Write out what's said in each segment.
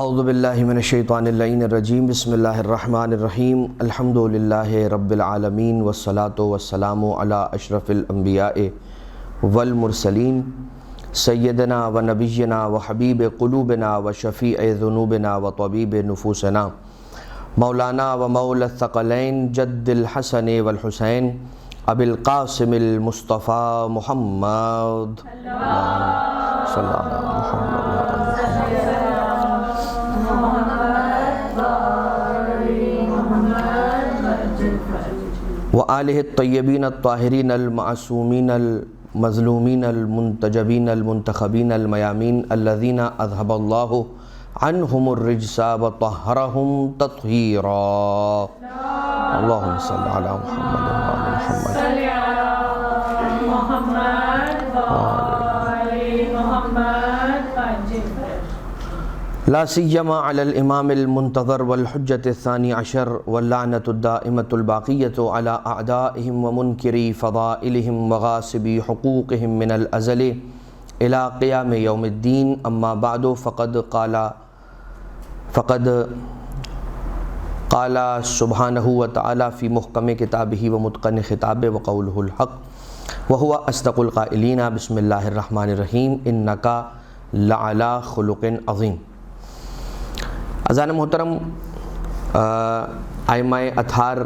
اعوذ باللہ من الشیطان اللعین الرجیم بسم اللہ الرحمن الرحیم الحمدللہ رب العالمین والصلاة والسلام علی اشرف الانبیاء والمرسلین سیدنا و نبینا و حبیب قلوبنا و شفیع ذنوبنا و طبیب نفوسنا مولانا و مولا الثقلین جد الحسن والحسین ابی القاسم المصطفیٰ محمد صلی اللہ علیہ محمد وآلہ الطیبین الطاہرین المعصومین المظلومین المنتجبین المنتخبین المیامین الذین اذہب اللہ عنہم الرجس وطہرہم تطہیرا اللہم صلی علی محمد لا سیما علی الامام المنتظر والحجة الثانی عشر واللعنة الدائمة الباقیة علی اعدائهم ومنکری فضائلهم وغاصبی حقوقهم من الازل الى قیام یوم الدین اما بعد فقد قال سبحانہ وتعالی فی محکم کتابہ ومتقن خطابہ وقولہ الحق وهو اصدق القائلین بسم اللہ الرحمن الرحیم انکا لعلی خلق عظیم۔ اذان محترم، ائمہ اطہار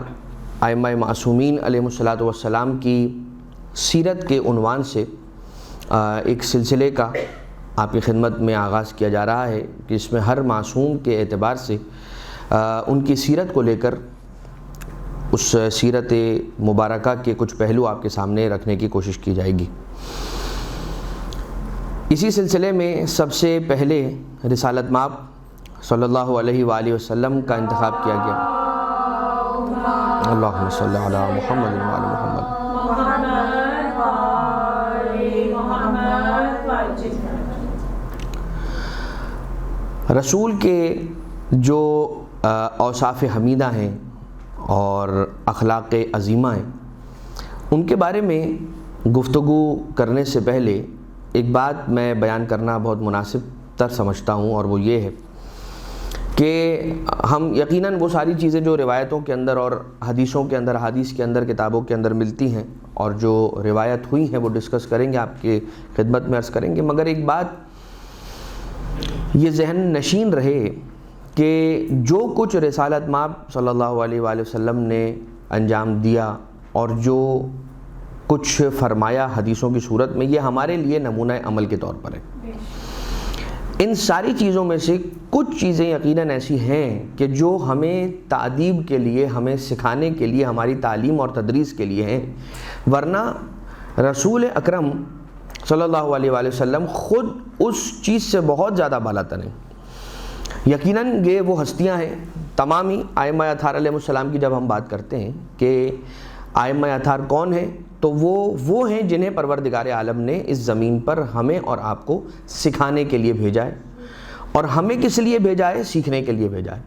ائمہ معصومین علیہ الصلوۃ والسلام کی سیرت کے عنوان سے ایک سلسلے کا آپ کی خدمت میں آغاز کیا جا رہا ہے کہ اس میں ہر معصوم کے اعتبار سے ان کی سیرت کو لے کر اس سیرت مبارکہ کے کچھ پہلو آپ کے سامنے رکھنے کی کوشش کی جائے گی۔ اسی سلسلے میں سب سے پہلے رسالت مآب صلی اللہ علیہ وآلہ وسلم کا انتخاب کیا گیا۔ اللہم صلی علی محمد وعلی محمد۔ رسول کے جو اوصاف حمیدہ ہیں اور اخلاق عظیمہ ہیں، ان کے بارے میں گفتگو کرنے سے پہلے ایک بات میں بیان کرنا بہت مناسب تر سمجھتا ہوں، اور وہ یہ ہے کہ ہم یقیناً وہ ساری چیزیں جو روایتوں کے اندر اور حدیثوں کے اندر، حدیث کے اندر، کتابوں کے اندر ملتی ہیں اور جو روایت ہوئی ہیں وہ ڈسکس کریں گے، آپ کے خدمت میں عرض کریں گے، مگر ایک بات یہ ذہن نشین رہے کہ جو کچھ رسالت مآب صلی اللہ علیہ وآلہ وسلم نے انجام دیا اور جو کچھ فرمایا حدیثوں کی صورت میں، یہ ہمارے لیے نمونہ عمل کے طور پر ہے۔ ان ساری چیزوں میں سے کچھ چیزیں یقیناً ایسی ہیں کہ جو ہمیں تعدیب کے لیے، ہمیں سکھانے کے لیے، ہماری تعلیم اور تدریس کے لیے ہیں، ورنہ رسول اکرم صلی اللہ علیہ وآلہ وسلم خود اس چیز سے بہت زیادہ بالاتر ہیں۔ یقیناً یہ وہ ہستیاں ہیں، تمام ہی ائمہ اطہار علیہ السلام کی جب ہم بات کرتے ہیں کہ ائمہ اطہار کون ہیں، تو وہ ہیں جنہیں پروردگار عالم نے اس زمین پر ہمیں اور آپ کو سکھانے کے لیے بھیجا ہے، اور ہمیں کس لیے بھیجا ہے؟ سیکھنے کے لیے بھیجا ہے۔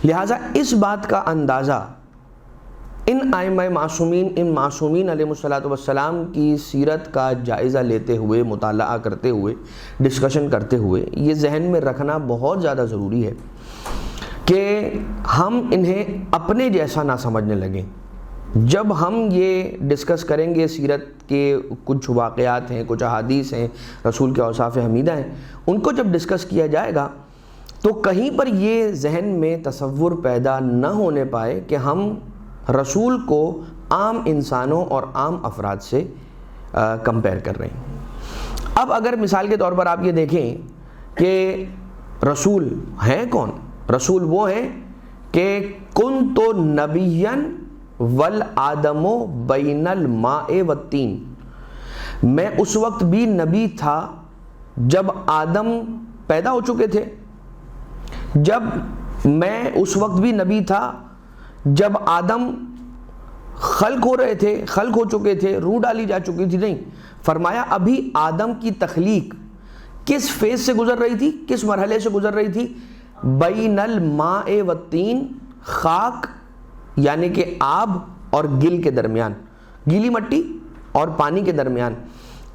لہٰذا اس بات کا اندازہ ان ائمہ معصومین، ان معصومین علیہ الصلوۃ والسلام کی سیرت کا جائزہ لیتے ہوئے، مطالعہ کرتے ہوئے، ڈسکشن کرتے ہوئے یہ ذہن میں رکھنا بہت زیادہ ضروری ہے کہ ہم انہیں اپنے جیسا نہ سمجھنے لگیں۔ جب ہم یہ ڈسکس کریں گے سیرت کے کچھ واقعات ہیں، کچھ احادیث ہیں، رسول کے اوصاف حمیدہ ہیں، ان کو جب ڈسکس کیا جائے گا تو کہیں پر یہ ذہن میں تصور پیدا نہ ہونے پائے کہ ہم رسول کو عام انسانوں اور عام افراد سے کمپیئر کر رہے ہیں۔ اب اگر مثال کے طور پر آپ یہ دیکھیں کہ رسول ہیں کون؟ رسول وہ ہیں کہ کنت نبیًا والآدم بین الماء والطین، میں اس وقت بھی نبی تھا جب آدم پیدا ہو چکے تھے، میں اس وقت بھی نبی تھا جب آدم خلق ہو رہے تھے، خلق ہو چکے تھے، روح ڈالی جا چکی تھی۔ نہیں، فرمایا ابھی آدم کی تخلیق کس فیز سے گزر رہی تھی، کس مرحلے سے گزر رہی تھی؟ بین الماء والطین، خاک یعنی کہ آب اور گل کے درمیان، گیلی مٹی اور پانی کے درمیان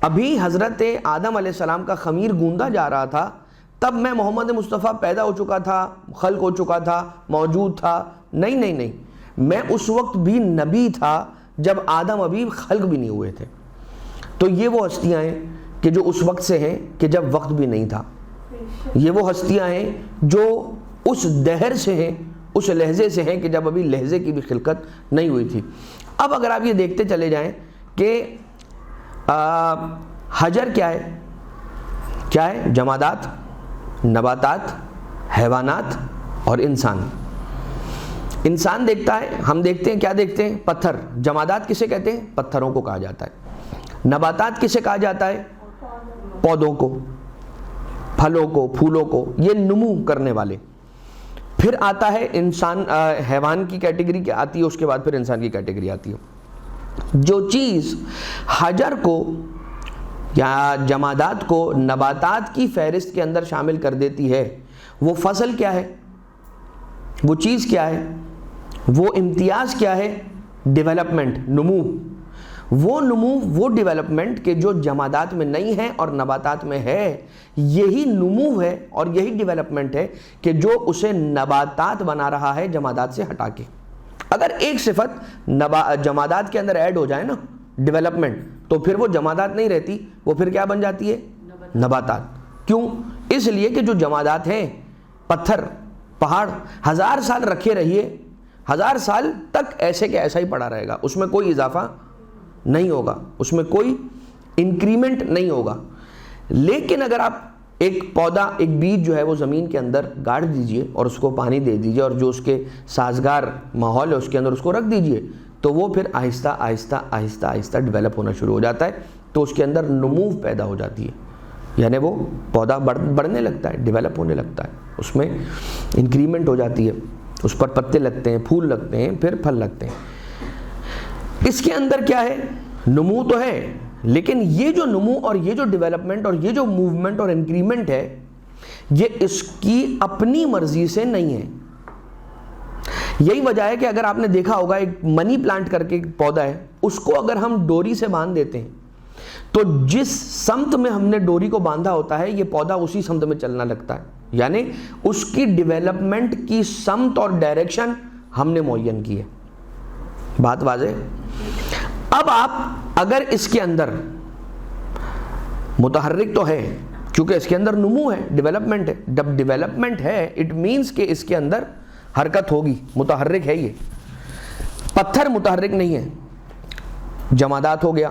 ابھی حضرت آدم علیہ السلام کا خمیر گوندا جا رہا تھا، تب میں محمد مصطفیٰ پیدا ہو چکا تھا، خلق ہو چکا تھا، موجود تھا. نہیں نہیں نہیں، میں اس وقت بھی نبی تھا جب آدم ابھی خلق بھی نہیں ہوئے تھے. تو یہ وہ ہستیاں ہیں کہ جو اس وقت سے ہیں کہ جب وقت بھی نہیں تھا. یہ وہ ہستیاں ہیں جو اس دہر سے ہیں، اس لہجے سے ہیں کہ جب ابھی لہجے کی بھی خلقت نہیں ہوئی تھی. اب اگر آپ یہ دیکھتے چلے جائیں کہ حجر کیا ہے؟ کیا ہے؟ جمادات، نباتات، حیوانات اور انسان. انسان دیکھتا ہے، ہم دیکھتے ہیں، کیا دیکھتے ہیں؟ پتھر. جمادات کسے کہتے ہیں؟ پتھروں کو کہا جاتا ہے. نباتات کسے کہا جاتا ہے؟ پودوں کو، پھلوں کو، پھولوں کو، یہ نمو کرنے والے. پھر آتا ہے انسان، حیوان کی کیٹیگری کیا آتی ہے، اس کے بعد پھر انسان کی کیٹیگری آتی ہے. جو چیز حجر کو یا جمادات کو نباتات کی فہرست کے اندر شامل کر دیتی ہے، وہ فصل کیا ہے؟ وہ چیز کیا ہے؟ وہ امتیاز کیا ہے؟ ڈیولپمنٹ، نمو. وہ نمو، وہ ڈیولپمنٹ کہ جو جمادات میں نہیں ہے اور نباتات میں ہے، یہی نمو ہے اور یہی ڈیولپمنٹ ہے کہ جو اسے نباتات بنا رہا ہے جمادات سے ہٹا کے. اگر ایک صفت جمادات کے اندر ایڈ ہو جائے نا، ڈیولپمنٹ، تو پھر وہ جمادات نہیں رہتی، وہ پھر کیا بن جاتی ہے؟ نباتات. کیوں؟ اس لیے کہ جو جمادات ہیں، پتھر، پہاڑ، 1000 سال رکھے رہیے، 1000 سال تک ایسے کہ ایسا ہی پڑا رہے گا، اس میں کوئی اضافہ نہیں ہوگا، اس میں کوئی انکریمنٹ نہیں ہوگا. لیکن اگر آپ ایک پودا، ایک بیج جو ہے وہ زمین کے اندر گاڑ دیجئے اور اس کو پانی دے دیجئے اور جو اس کے سازگار ماحول ہے اس کے اندر اس کو رکھ دیجئے، تو وہ پھر آہستہ آہستہ آہستہ آہستہ ڈیولپ ہونا شروع ہو جاتا ہے. تو اس کے اندر نمو پیدا ہو جاتی ہے، یعنی وہ پودا بڑھنے لگتا ہے، ڈیولپ ہونے لگتا ہے، اس میں انکریمنٹ ہو جاتی ہے، اس پر پتے لگتے ہیں، پھول لگتے ہیں، پھر پھل لگتے ہیں. اس کے اندر کیا ہے؟ نمو تو ہے، لیکن یہ جو نمو اور یہ جو ڈیولپمنٹ اور یہ جو موومنٹ اور انکریمنٹ ہے، یہ اس کی اپنی مرضی سے نہیں ہے. یہی وجہ ہے کہ اگر آپ نے دیکھا ہوگا ایک منی پلانٹ کر کے ایک پودا ہے، اس کو اگر ہم ڈوری سے باندھ دیتے ہیں تو جس سمت میں ہم نے ڈوری کو باندھا ہوتا ہے، یہ پودا اسی سمت میں چلنا لگتا ہے. یعنی اس کی ڈیولپمنٹ کی سمت اور ڈائریکشن ہم نے معین کی ہے. بات واضح؟ اب آپ اگر اس کے اندر متحرک تو ہے، کیونکہ اس کے اندر نمو ہے، ڈیولپمنٹ ہے. جب ڈیولپمنٹ ہے اٹ مینس کہ اس کے اندر حرکت ہوگی، متحرک ہے. یہ پتھر متحرک نہیں ہے، جمادات ہو گیا.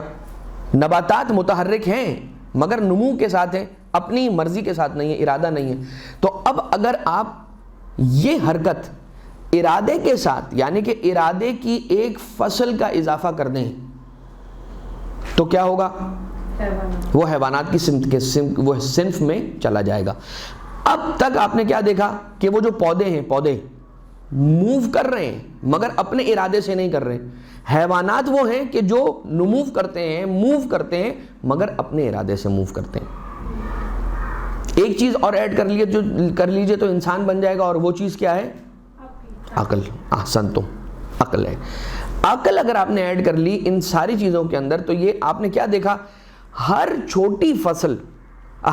نباتات متحرک ہیں مگر نمو کے ساتھ ہیں، اپنی مرضی کے ساتھ نہیں ہے، ارادہ نہیں ہے. تو اب اگر آپ یہ حرکت ارادے کے ساتھ، یعنی کہ ارادے کی ایک فصل کا اضافہ کر دیں تو کیا ہوگا؟ وہ حیوانات کی صنف میں چلا جائے گا. اب تک آپ نے کیا دیکھا کہ وہ جو پودے ہیں، پودے موو کر رہے ہیں مگر اپنے ارادے سے نہیں کر رہے. حیوانات وہ ہیں کہ جو نمو کرتے ہیں، موو کرتے ہیں مگر اپنے ارادے سے موو کرتے ہیں. ایک چیز اور ایڈ کر لیجئے تو انسان بن جائے گا، اور وہ چیز کیا ہے؟ عقل. احسنتم، عقل ہے. عقل اگر آپ نے ایڈ کر لی ان ساری چیزوں کے اندر، تو یہ آپ نے کیا دیکھا؟ ہر چھوٹی فصل،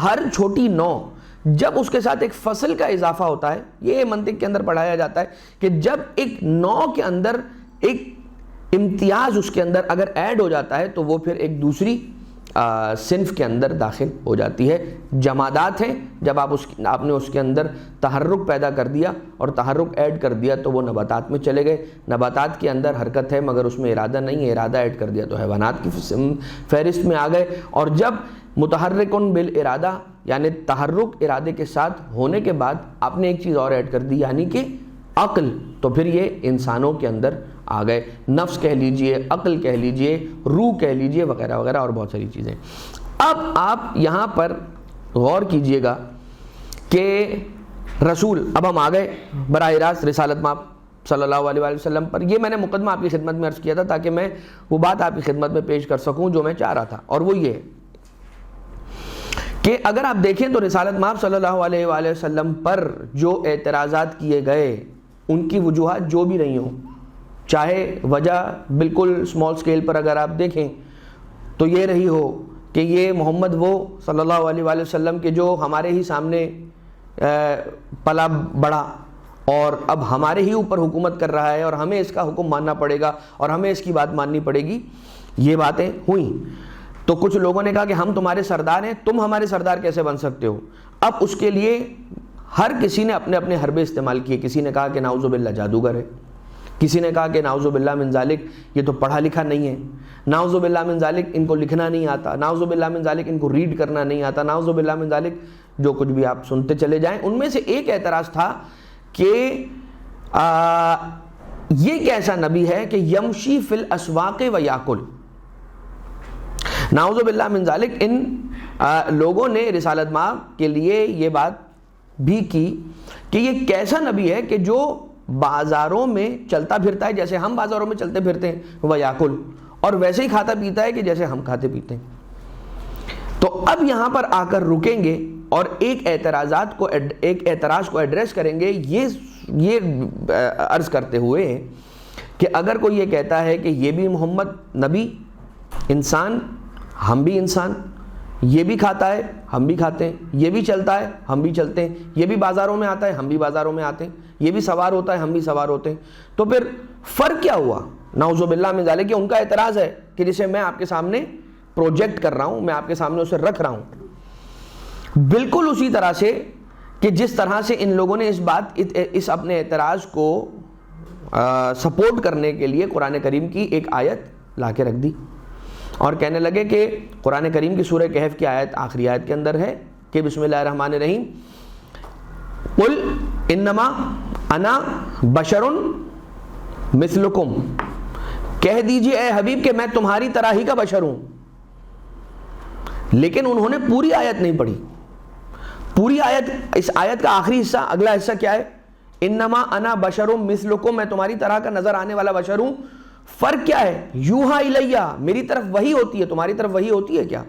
ہر چھوٹی نو، جب اس کے ساتھ ایک فصل کا اضافہ ہوتا ہے، یہ منطق کے اندر پڑھایا جاتا ہے کہ جب ایک نو کے اندر ایک امتیاز اس کے اندر اگر ایڈ ہو جاتا ہے تو وہ پھر ایک دوسری صنف کے اندر داخل ہو جاتی ہے. جمادات ہیں، جب آپ نے اس کے اندر تحرک پیدا کر دیا اور تحرک ایڈ کر دیا تو وہ نباتات میں چلے گئے. نباتات کے اندر حرکت ہے مگر اس میں ارادہ نہیں ہے، ارادہ ایڈ کر دیا تو حیوانات کی فہرست میں آ گئے. اور جب متحرکن بالارادہ، یعنی تحرک ارادے کے ساتھ ہونے کے بعد آپ نے ایک چیز اور ایڈ کر دی، یعنی کہ عقل، تو پھر یہ انسانوں کے اندر آ گئے. نفس کہہ لیجئے، عقل کہہ لیجئے، روح کہہ لیجئے، وغیرہ وغیرہ اور بہت ساری چیزیں. اب آپ یہاں پر غور کیجئے گا کہ رسول، اب ہم آ گئے براہ راست رسالت مآب صلی اللہ علیہ وآلہ وسلم پر. یہ میں نے مقدمہ آپ کی خدمت میں عرض کیا تھا تاکہ میں وہ بات آپ کی خدمت میں پیش کر سکوں جو میں چاہ رہا تھا، اور وہ یہ ہے کہ اگر آپ دیکھیں تو رسالت مآب صلی اللہ علیہ وآلہ وسلم پر جو اعتراضات کیے گئے، ان کی وجوہات جو بھی رہی ہوں، چاہے وجہ بالکل اسمال سکیل پر اگر آپ دیکھیں تو یہ رہی ہو کہ یہ محمد وہ صلی اللہ علیہ وآلہ وسلم کے جو ہمارے ہی سامنے پلا بڑھا اور اب ہمارے ہی اوپر حکومت کر رہا ہے اور ہمیں اس کا حکم ماننا پڑے گا اور ہمیں اس کی بات ماننی پڑے گی، یہ باتیں ہوئیں. تو کچھ لوگوں نے کہا کہ ہم تمہارے سردار ہیں، تم ہمارے سردار کیسے بن سکتے ہو؟ اب اس کے لیے ہر کسی نے اپنے اپنے حربے استعمال کیے. کسی نے کہا کہ نعوذ باللہ جادوگر ہے، کسی نے کہا کہ نعوذ باللہ من ذالک یہ تو پڑھا لکھا نہیں ہے، نعوذ باللہ من ذالک ان کو لکھنا نہیں آتا، نعوذ باللہ من ذالک ان کو ریڈ کرنا نہیں آتا، نعوذ باللہ من ذالک جو کچھ بھی آپ سنتے چلے جائیں. ان میں سے ایک اعتراض تھا کہ یہ کیسا نبی ہے کہ یمشی فی الاسواق و یاکل. نعوذ باللہ من ذالک ان لوگوں نے رسالت مآب کے لیے یہ بات بھی کی کہ یہ کیسا نبی ہے کہ جو بازاروں میں چلتا پھرتا ہے جیسے ہم بازاروں میں چلتے پھرتے ہیں، وہ یاکل، اور ویسے ہی کھاتا پیتا ہے کہ جیسے ہم کھاتے پیتے ہیں. تو اب یہاں پر آ کر رکیں گے اور ایک اعتراض کو ایڈریس کریں گے، یہ عرض کرتے ہوئے کہ اگر کوئی یہ کہتا ہے کہ یہ بھی محمد نبی انسان، ہم بھی انسان، یہ بھی کھاتا ہے ہم بھی کھاتے ہیں، یہ بھی چلتا ہے ہم بھی چلتے ہیں، یہ بھی بازاروں میں آتا ہے ہم بھی بازاروں میں آتے ہیں، یہ بھی سوار ہوتا ہے ہم بھی سوار ہوتے ہیں، تو پھر فرق کیا ہوا؟ نعوذ باللہ من ذالک. ان کا اعتراض ہے کہ جسے میں آپ کے سامنے پروجیکٹ کر رہا ہوں، میں آپ کے سامنے اسے رکھ رہا ہوں. بالکل اسی طرح سے کہ جس طرح سے ان لوگوں نے اس اپنے اعتراض کو سپورٹ کرنے کے لیے قرآن کریم کی ایک آیت لا کے رکھ دی اور کہنے لگے کہ قرآن کریم کی سورہ کہف کی آیت آخری آیت کے اندر ہے کہ بسم اللہ الرحمن الرحیم قل انما انا بشر مثلکم، کہہ دیجئے اے حبیب کہ میں تمہاری طرح ہی کا بشر ہوں. لیکن انہوں نے پوری آیت نہیں پڑھی. پوری آیت، اس آیت کا آخری حصہ، اگلا حصہ کیا ہے؟ انما انا بشر مثلکم، میں تمہاری طرح کا نظر آنے والا بشر ہوں. فرق کیا ہے؟ یوحا الیہ، میری طرف وحی ہوتی ہے، تمہاری طرف وحی ہوتی ہے کیا؟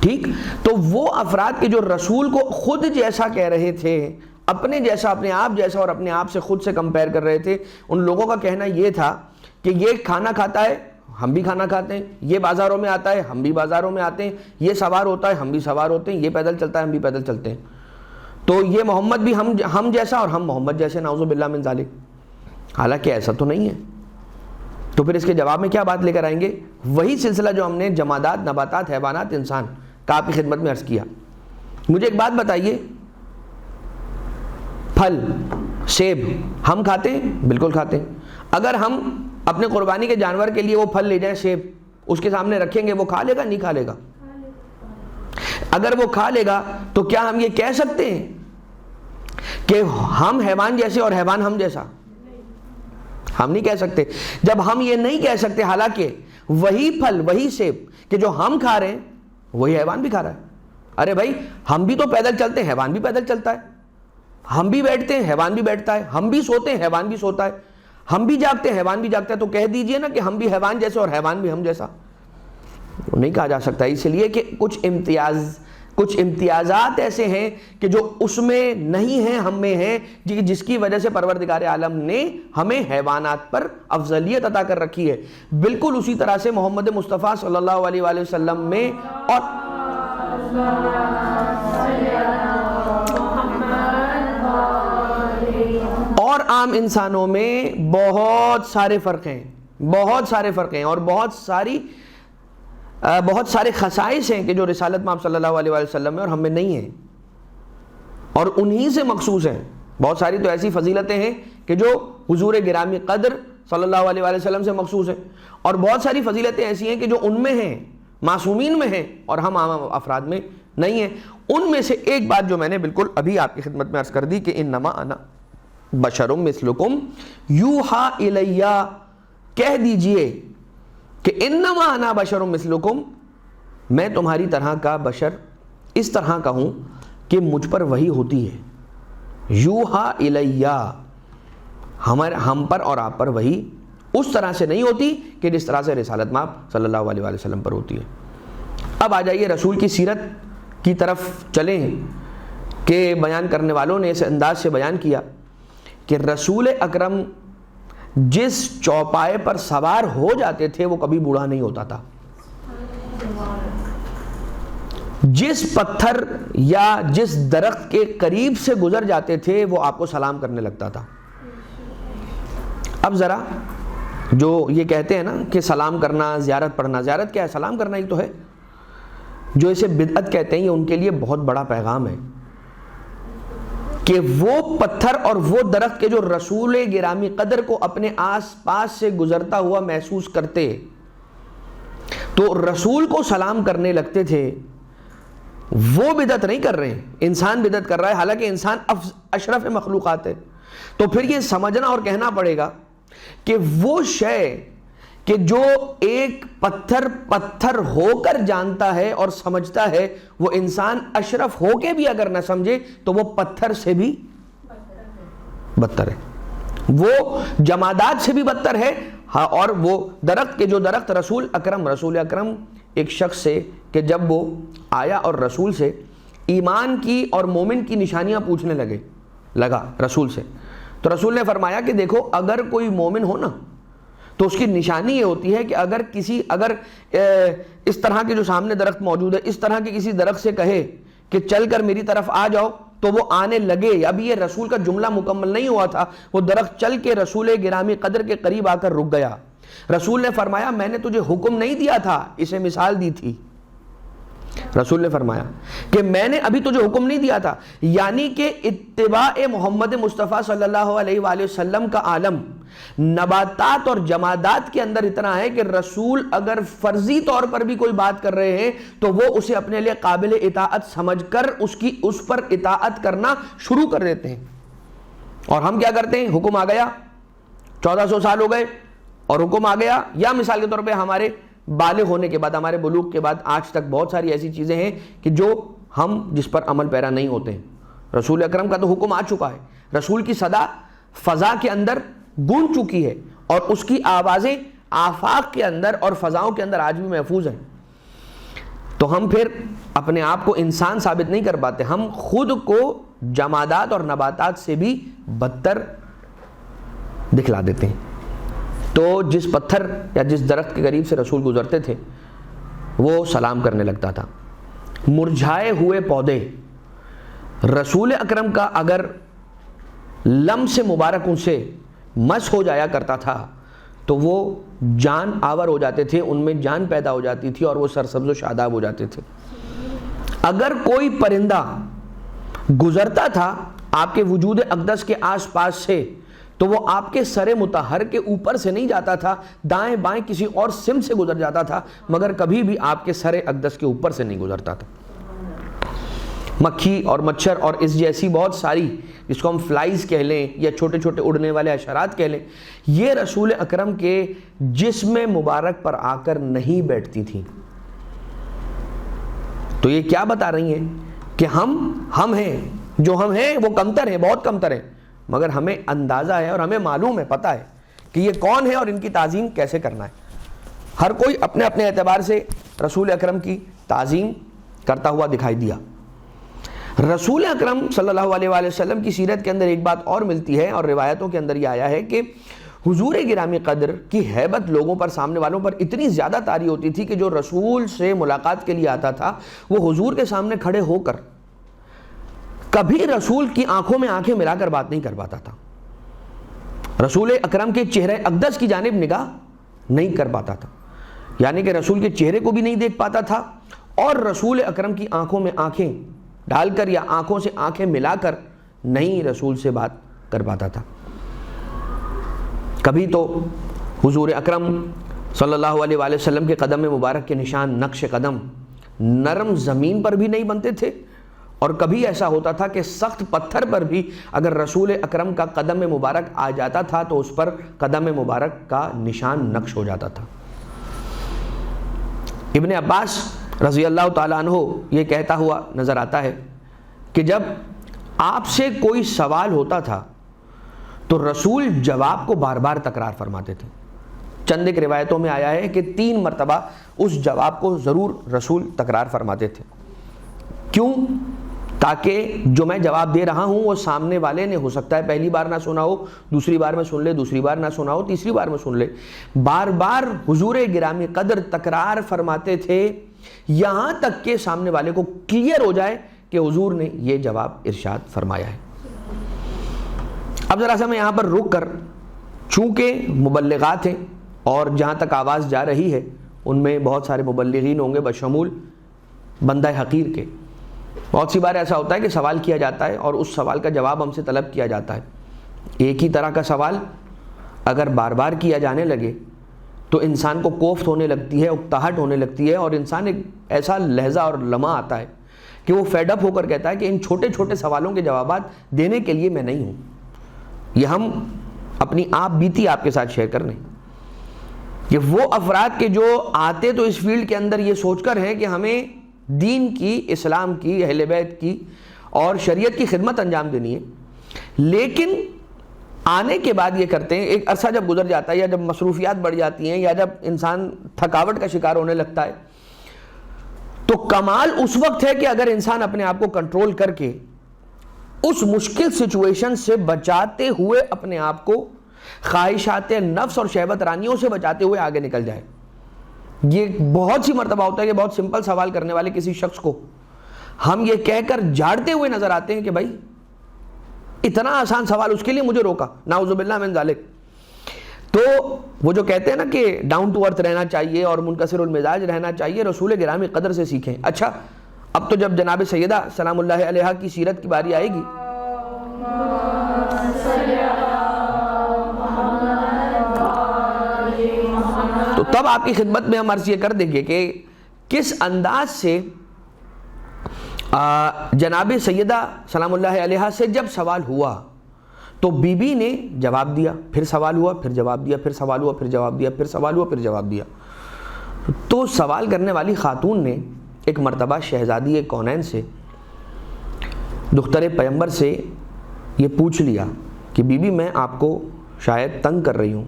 ٹھیک. تو وہ افراد کے جو رسول کو خود جیسا کہہ رہے تھے، اپنے جیسا، اپنے آپ جیسا، اور اپنے آپ سے خود سے کمپیئر کر رہے تھے، ان لوگوں کا کہنا یہ تھا کہ یہ کھانا کھاتا ہے ہم بھی کھانا کھاتے ہیں، یہ بازاروں میں آتا ہے ہم بھی بازاروں میں آتے ہیں، یہ سوار ہوتا ہے ہم بھی سوار ہوتے ہیں، یہ پیدل چلتا ہے ہم بھی پیدل چلتے ہیں، تو یہ محمد بھی ہم جیسا اور ہم محمد جیسے، نعوذ باللہ من ذالک. حالانکہ ایسا تو نہیں ہے. تو پھر اس کے جواب میں کیا بات لے کر آئیں گے؟ وہی سلسلہ جو ہم نے جمادات، نباتات، حیوانات، انسان کا آپ کی خدمت میں عرض کیا. مجھے ایک بات بتائیے، پھل، سیب ہم کھاتے ہیں؟ بالکل کھاتے ہیں. اگر ہم اپنے قربانی کے جانور کے لیے وہ پھل لے جائیں، سیب اس کے سامنے رکھیں گے، وہ کھا لے گا نہیں کھا لے گا؟ اگر وہ کھا لے گا تو کیا ہم یہ کہہ سکتے ہیں کہ ہم حیوان جیسے اور حیوان ہم جیسا؟ ہم نہیں کہہ سکتے. جب ہم یہ نہیں کہہ سکتے، حالانکہ وہی پھل، وہی سیب کہ جو ہم کھا رہے ہیں وہی حیوان بھی کھا رہا ہے. ارے بھائی، ہم بھی تو پیدل چلتے ہیں، حیوان بھی پیدل چلتا ہے، ہم بھی بیٹھتے ہیں حیوان بھی بیٹھتا ہے، ہم بھی سوتے ہیں حیوان بھی سوتا ہے، ہم بھی جاگتے ہیں حیوان بھی جاگتا ہے. تو کہہ دیجئے نا کہ ہم بھی حیوان جیسے اور حیوان بھی ہم جیسا. نہیں کہا جا سکتا، اس لیے کہ کچھ امتیازات ایسے ہیں کہ جو اس میں نہیں ہیں، ہم میں ہیں، جس کی وجہ سے پروردگار عالم نے ہمیں حیوانات پر افضلیت عطا کر رکھی ہے. بالکل اسی طرح سے محمد مصطفیٰ صلی اللہ علیہ وآلہ وسلم میں اور عام انسانوں میں بہت سارے فرق ہیں، اور بہت سارے خصائص ہیں کہ جو رسالت مآب صلی اللہ علیہ وآلہ وسلم میں اور ہم میں نہیں ہیں، اور انہی سے مخصوص ہیں. بہت ساری تو ایسی فضیلتیں ہیں کہ جو حضور گرامی قدر صلی اللہ علیہ وآلہ وسلم سے مخصوص ہیں، اور بہت ساری فضیلتیں ایسی ہیں کہ جو ان میں ہیں، معصومین میں ہیں، اور ہم عام افراد میں نہیں ہیں. ان میں سے ایک بات جو میں نے بالکل ابھی آپ کی خدمت میں عرض کر دی کہ انما انا بشر مثلکم یوحا الیہ، کہہ دیجئے کہ انما انا بشر مثلکم، میں تمہاری طرح کا بشر اس طرح کا ہوں کہ مجھ پر وحی ہوتی ہے. یوحا الیہ، ہم پر اور آپ پر وحی اس طرح سے نہیں ہوتی کہ جس طرح سے رسالت مآب صلی اللہ علیہ وآلہ وسلم پر ہوتی ہے. اب آ جائیے رسول کی سیرت کی طرف چلیں کہ بیان کرنے والوں نے اس انداز سے بیان کیا کہ رسول اکرم جس چوپائے پر سوار ہو جاتے تھے وہ کبھی بوڑھا نہیں ہوتا تھا. جس پتھر یا جس درخت کے قریب سے گزر جاتے تھے وہ آپ کو سلام کرنے لگتا تھا۔ اب ذرا جو یہ کہتے ہیں نا کہ سلام کرنا، زیارت پڑھنا، زیارت کیا ہے؟ سلام کرنا ہی تو ہے۔ جو اسے بدعت کہتے ہیں یہ ان کے لیے بہت بڑا پیغام ہے کہ وہ پتھر اور وہ درخت کے جو رسول گرامی قدر کو اپنے آس پاس سے گزرتا ہوا محسوس کرتے تو رسول کو سلام کرنے لگتے تھے، وہ بدعت نہیں کر رہے ہیں، انسان بدعت کر رہا ہے، حالانکہ انسان اشرف مخلوقات ہے۔ تو پھر یہ سمجھنا اور کہنا پڑے گا کہ وہ شے کہ جو ایک پتھر ہو کر جانتا ہے اور سمجھتا ہے، وہ انسان اشرف ہو کے بھی اگر نہ سمجھے تو وہ پتھر سے بھی بدتر ہے، وہ جمادات سے بھی بدتر ہے۔ ہاں، اور وہ درخت کے جو درخت رسول اکرم ایک شخص سے کہ جب وہ آیا اور رسول سے ایمان کی اور مومن کی نشانیاں پوچھنے لگا رسول سے، تو رسول نے فرمایا کہ دیکھو، اگر کوئی مومن ہو نا تو اس کی نشانی یہ ہوتی ہے کہ اگر اس طرح کے جو سامنے درخت موجود ہے، اس طرح کے کسی درخت سے کہے کہ چل کر میری طرف آ جاؤ تو وہ آنے لگے۔ ابھی یہ رسول کا جملہ مکمل نہیں ہوا تھا، وہ درخت چل کے رسول گرامی قدر کے قریب آ کر رک گیا۔ رسول نے فرمایا میں نے تجھے حکم نہیں دیا تھا، اسے مثال دی تھی۔ رسول نے فرمایا کہ میں نے ابھی تجھے حکم نہیں دیا تھا، یعنی کہ اتباع محمد مصطفیٰ صلی اللہ علیہ وآلہ وسلم کا عالم نباتات اور جمادات کے اندر اتنا ہے کہ رسول اگر فرضی طور پر بھی کوئی بات کر رہے ہیں تو وہ اسے اپنے لیے قابل اطاعت سمجھ کر اس پر اطاعت کرنا شروع کر دیتے ہیں۔ اور ہم کیا کرتے ہیں؟ حکم آ گیا، 1400 سال ہو گئے اور حکم آ گیا، یا مثال کے طور پہ ہمارے بالغ ہونے کے بعد، ہمارے بلوغ کے بعد آج تک بہت ساری ایسی چیزیں ہیں کہ جو ہم جس پر عمل پیرا نہیں ہوتے ہیں۔ رسول اکرم کا تو حکم آ چکا ہے، رسول کی صدا فضا کے اندر گونج چکی ہے اور اس کی آوازیں آفاق کے اندر اور فضاؤں کے اندر آج بھی محفوظ ہیں۔ تو ہم پھر اپنے آپ کو انسان ثابت نہیں کر پاتے، ہم خود کو جمادات اور نباتات سے بھی بدتر دکھلا دیتے ہیں۔ تو جس پتھر یا جس درخت کے قریب سے رسول گزرتے تھے وہ سلام کرنے لگتا تھا۔ مرجھائے ہوئے پودے، رسول اکرم کا اگر لمس مبارک ان سے مس ہو جایا کرتا تھا تو وہ جان آور ہو جاتے تھے، ان میں جان پیدا ہو جاتی تھی اور وہ سرسبز و شاداب ہو جاتے تھے۔ اگر کوئی پرندہ گزرتا تھا آپ کے وجود اقدس کے آس پاس سے تو وہ آپ کے سر مطہر کے اوپر سے نہیں جاتا تھا، دائیں بائیں کسی اور سمت سے گزر جاتا تھا، مگر کبھی بھی آپ کے سر اقدس کے اوپر سے نہیں گزرتا تھا۔ مکھی اور مچھر اور اس جیسی بہت ساری، جس کو ہم فلائز کہہ لیں یا چھوٹے چھوٹے اڑنے والے حشرات کہہ لیں، یہ رسول اکرم کے جسم مبارک پر آ کر نہیں بیٹھتی تھیں۔ تو یہ کیا بتا رہی ہیں کہ ہم ہیں، جو ہم ہیں وہ کمتر ہیں، بہت کمتر ہیں، مگر ہمیں اندازہ ہے اور ہمیں معلوم ہے، پتہ ہے کہ یہ کون ہے اور ان کی تعظیم کیسے کرنا ہے۔ ہر کوئی اپنے اپنے اعتبار سے رسول اکرم کی تعظیم کرتا ہوا دکھائی دیا۔ رسول اکرم صلی اللہ علیہ وآلہ وسلم کی سیرت کے اندر ایک بات اور ملتی ہے اور روایتوں کے اندر یہ آیا ہے کہ حضور گرامی قدر کی ہیبت لوگوں پر، سامنے والوں پر اتنی زیادہ طاری ہوتی تھی کہ جو رسول سے ملاقات کے لیے آتا تھا وہ حضور کے سامنے کھڑے ہو کر کبھی رسول کی آنکھوں میں آنکھیں ملا کر بات نہیں کر پاتا تھا، رسول اکرم کے چہرے اقدس کی جانب نگاہ نہیں کر پاتا تھا، یعنی کہ رسول کے چہرے کو بھی نہیں دیکھ پاتا تھا اور رسول اکرم کی آنکھوں میں آنکھیں ڈال کر یا آنکھوں سے آنکھیں ملا کر نہیں رسول سے بات کر پاتا تھا۔ کبھی تو حضور اکرم صلی اللہ علیہ وآلہ وسلم کے قدم مبارک کے نشان، نقش قدم نرم زمین پر بھی نہیں بنتے تھے، اور کبھی ایسا ہوتا تھا کہ سخت پتھر پر بھی اگر رسول اکرم کا قدم مبارک آ جاتا تھا تو اس پر قدم مبارک کا نشان نقش ہو جاتا تھا۔ ابن عباس رضی اللہ تعالیٰ عنہ یہ کہتا ہوا نظر آتا ہے کہ جب آپ سے کوئی سوال ہوتا تھا تو رسول جواب کو بار بار تکرار فرماتے تھے۔ چند ایک روایتوں میں آیا ہے کہ 3 مرتبہ اس جواب کو ضرور رسول تکرار فرماتے تھے۔ کیوں؟ تاکہ جو میں جواب دے رہا ہوں وہ سامنے والے نے ہو سکتا ہے پہلی بار نہ سنا ہو، دوسری بار میں سن لے، دوسری بار نہ سنا ہو، تیسری بار میں سن لے۔ بار بار حضور گرامی قدر تکرار فرماتے تھے یہاں تک کہ سامنے والے کو کلیئر ہو جائے کہ حضور نے یہ جواب ارشاد فرمایا ہے۔ اب ذرا سا میں یہاں پر رک کر، چونکہ مبلغات ہیں اور جہاں تک آواز جا رہی ہے ان میں بہت سارے مبلغین ہوں گے بشمول بندہ حقیر کے، بہت سی بار ایسا ہوتا ہے کہ سوال کیا جاتا ہے اور اس سوال کا جواب ہم سے طلب کیا جاتا ہے۔ ایک ہی طرح کا سوال اگر بار بار کیا جانے لگے تو انسان کو کوفت ہونے لگتی ہے، اکتاہٹ ہونے لگتی ہے، اور انسان ایک ایسا لہجہ اور لمحہ آتا ہے کہ وہ فیڈ اپ ہو کر کہتا ہے کہ ان چھوٹے چھوٹے سوالوں کے جوابات دینے کے لیے میں نہیں ہوں۔ یہ ہم اپنی آپ بیتی آپ کے ساتھ شیئر کرنے کہ وہ افراد کے جو آتے تو اس فیلڈ کے اندر یہ سوچ کر ہیں کہ ہمیں دین کی، اسلام کی، اہل بیت کی اور شریعت کی خدمت انجام دینی ہے، لیکن آنے کے بعد یہ کرتے ہیں، ایک عرصہ جب گزر جاتا ہے یا جب مصروفیات بڑھ جاتی ہیں یا جب انسان تھکاوٹ کا شکار ہونے لگتا ہے تو کمال اس وقت ہے کہ اگر انسان اپنے آپ کو کنٹرول کر کے اس مشکل سچویشن سے بچاتے ہوئے اپنے آپ کو خواہشات نفس اور شہوت رانیوں سے بچاتے ہوئے آگے نکل جائے۔ یہ بہت سی مرتبہ ہوتا ہے کہ بہت سمپل سوال کرنے والے کسی شخص کو ہم یہ کہہ کر جھاڑتے ہوئے نظر آتے ہیں کہ بھائی اتنا آسان سوال، اس کے لیے مجھے روکا، نعوذ باللہ من ذالک۔ تو وہ جو کہتے ہیں نا کہ ڈاؤن ٹو ارتھ رہنا چاہیے اور منکسر المزاج رہنا چاہیے، رسول گرامی قدر سے سیکھیں۔ اچھا، اب تو جب جناب سیدہ سلام اللہ علیہا کی سیرت کی باری آئے گی تو تب آپ کی خدمت میں ہم عرض یہ کر دیں گے کہ کس انداز سے جناب سیدہ سلام اللہ علیہا سے جب سوال ہوا تو بی بی نے جواب دیا، پھر سوال ہوا، پھر جواب دیا، پھر سوال ہوا، پھر جواب دیا، پھر سوال ہوا، پھر جواب دیا۔ تو سوال کرنے والی خاتون نے ایک مرتبہ شہزادی کونین سے، دختر پیغمبر سے یہ پوچھ لیا کہ بی بی میں آپ کو شاید تنگ کر رہی ہوں،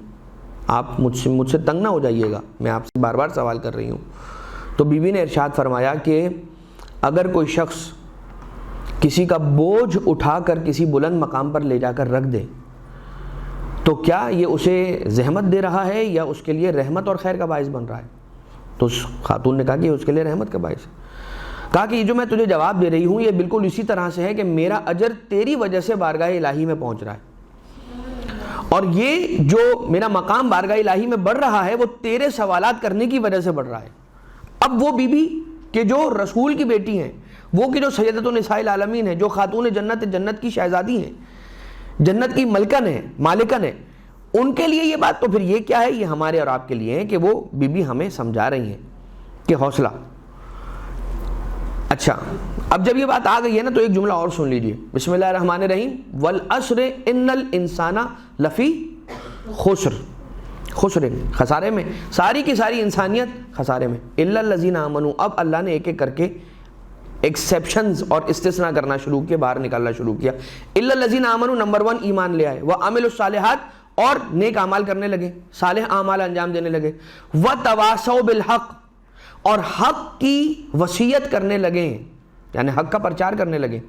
آپ مجھ سے تنگ نہ ہو جائیے گا، میں آپ سے بار بار سوال کر رہی ہوں۔ تو بی بی نے ارشاد فرمایا کہ اگر کوئی شخص کسی کا بوجھ اٹھا کر کسی بلند مقام پر لے جا کر رکھ دے تو کیا یہ اسے زحمت دے رہا ہے یا اس کے لیے رحمت اور خیر کا باعث بن رہا ہے؟ تو اس خاتون نے کہا کہ اس کے لیے رحمت کا باعث ہے۔ کہا کہ یہ جو میں تجھے جواب دے رہی ہوں یہ بالکل اسی طرح سے ہے کہ میرا اجر تیری وجہ سے بارگاہ الہی میں پہنچ رہا ہے، اور یہ جو میرا مقام بارگاہ الہی میں بڑھ رہا ہے وہ تیرے سوالات کرنے کی وجہ سے بڑھ رہا ہے۔ اب وہ بی بی کہ جو رسول کی بیٹی ہیں، وہ کہ جو سیدۃ النساء العالمین ہیں، جو خاتون جنت کی شہزادی ہیں، جنت کی ملکن ہیں، مالکن ہیں، ان کے لیے یہ بات، تو پھر یہ کیا ہے؟ یہ ہمارے اور آپ کے لیے ہے کہ وہ بی بی ہمیں سمجھا رہی ہیں کہ حوصلہ۔ اچھا، اب جب یہ بات آ گئی ہے نا تو ایک جملہ اور سن لیجئے، بسم اللہ الرحمن الرحیم، والعصر ان الانسان لفی خسر، خسر خسارے میں، ساری کی ساری انسانیت خسارے میں، الا الذین آمنوا۔ اب اللہ نے ایک ایک کر کے ایکسیپشنز اور استثناء کرنا شروع کیا، باہر نکالنا شروع کیا۔ الا الذین آمنوا، نمبر 1 ایمان لے آئے، وعملوا الصالحات، اور نیک اعمال کرنے لگے، صالح اعمال انجام دینے لگے، وتواصوا بالحق، اور حق کی وصیت کرنے لگے، یعنی حق کا پرچار کرنے لگے۔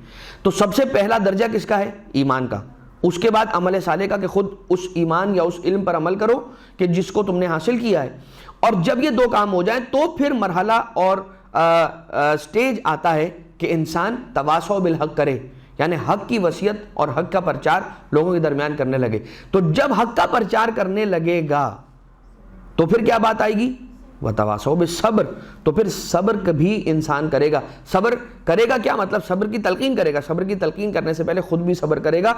تو سب سے پہلا درجہ کس کا ہے؟ ایمان کا۔ اس کے بعد عمل صالح کا کہ خود اس ایمان یا اس علم پر عمل کرو کہ جس کو تم نے حاصل کیا ہے، اور جب یہ دو کام ہو جائیں تو پھر مرحلہ اور سٹیج آتا ہے کہ انسان تواصو بالحق کرے، یعنی حق کی وصیت اور حق کا پرچار لوگوں کے درمیان کرنے لگے۔ تو جب حق کا پرچار کرنے لگے گا تو پھر کیا بات آئے گی؟ وتواصوا بالصبر، تو پھر صبر کبھی انسان کرے گا۔ صبر کرے گا کیا مطلب؟ صبر کی تلقین کرے گا، صبر کی تلقین کرنے سے پہلے خود بھی صبر کرے گا۔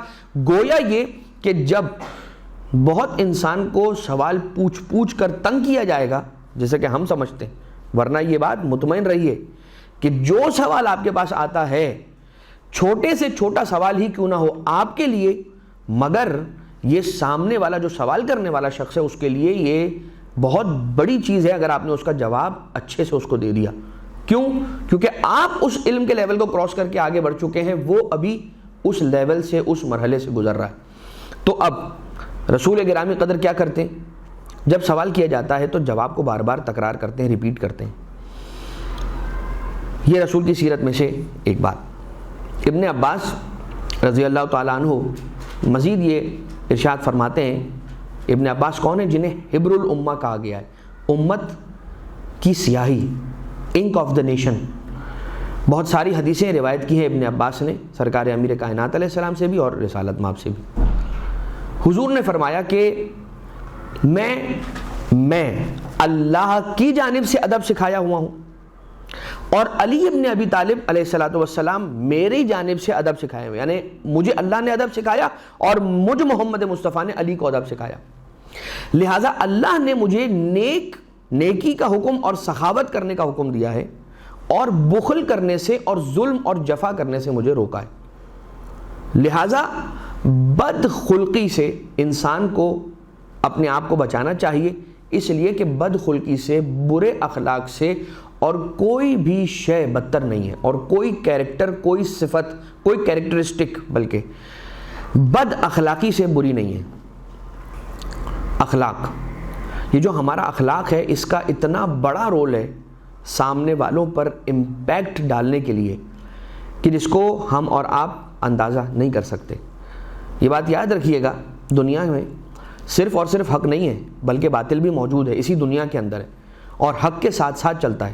گویا یہ کہ جب بہت انسان کو سوال پوچھ کر تنگ کیا جائے گا، جیسے کہ ہم سمجھتے ہیں، ورنہ یہ بات مطمئن رہیے کہ جو سوال آپ کے پاس آتا ہے، چھوٹے سے چھوٹا سوال ہی کیوں نہ ہو آپ کے لیے، مگر یہ سامنے والا جو سوال کرنے والا شخص ہے اس کے لیے یہ بہت بڑی چیز ہے اگر آپ نے اس کا جواب اچھے سے اس کو دے دیا۔ کیوں؟ کیونکہ آپ اس علم کے لیول کو کراس کر کے آگے بڑھ چکے ہیں، وہ ابھی اس لیول سے، اس مرحلے سے گزر رہا ہے۔ تو اب رسول گرامی قدر کیا کرتے ہیں؟ جب سوال کیا جاتا ہے تو جواب کو بار بار تکرار کرتے ہیں، ریپیٹ کرتے ہیں۔ یہ رسول کی سیرت میں سے ایک بات۔ ابن عباس رضی اللہ تعالیٰ عنہ مزید یہ ارشاد فرماتے ہیں، ابن عباس کون ہیں؟ جنہیں حبر الامہ کہا گیا ہے، امت کی سیاہی، انک آف دا نیشن. بہت ساری حدیثیں روایت کی ہیں ابن عباس نے سرکار امیر کائنات علیہ السلام سے بھی اور رسالت مآب سے بھی. حضور نے فرمایا کہ میں اللہ کی جانب سے ادب سکھایا ہوا ہوں اور علی ابن ابی طالب علیہ الصلوۃ والسلام میری جانب سے ادب سکھائے ہوئے. یعنی مجھے اللہ نے ادب سکھایا اور مجھ محمد مصطفیٰ نے علی کو ادب سکھایا. لہٰذا اللہ نے مجھے نیکی کا حکم اور سخاوت کرنے کا حکم دیا ہے اور بخل کرنے سے اور ظلم اور جفا کرنے سے مجھے روکا ہے. لہٰذا بد خلقی سے انسان کو اپنے آپ کو بچانا چاہیے، اس لیے کہ بد خلقی سے، برے اخلاق سے اور کوئی بھی شے بدتر نہیں ہے، اور کوئی کیریکٹر، کوئی صفت، کوئی کیریکٹرسٹک بلکہ بد اخلاقی سے بری نہیں ہے. اخلاق، یہ جو ہمارا اخلاق ہے اس کا اتنا بڑا رول ہے سامنے والوں پر امپیکٹ ڈالنے کے لیے کہ جس کو ہم اور آپ اندازہ نہیں کر سکتے. یہ بات یاد رکھیے گا، دنیا میں صرف اور صرف حق نہیں ہے بلکہ باطل بھی موجود ہے، اسی دنیا کے اندر ہے اور حق کے ساتھ ساتھ چلتا ہے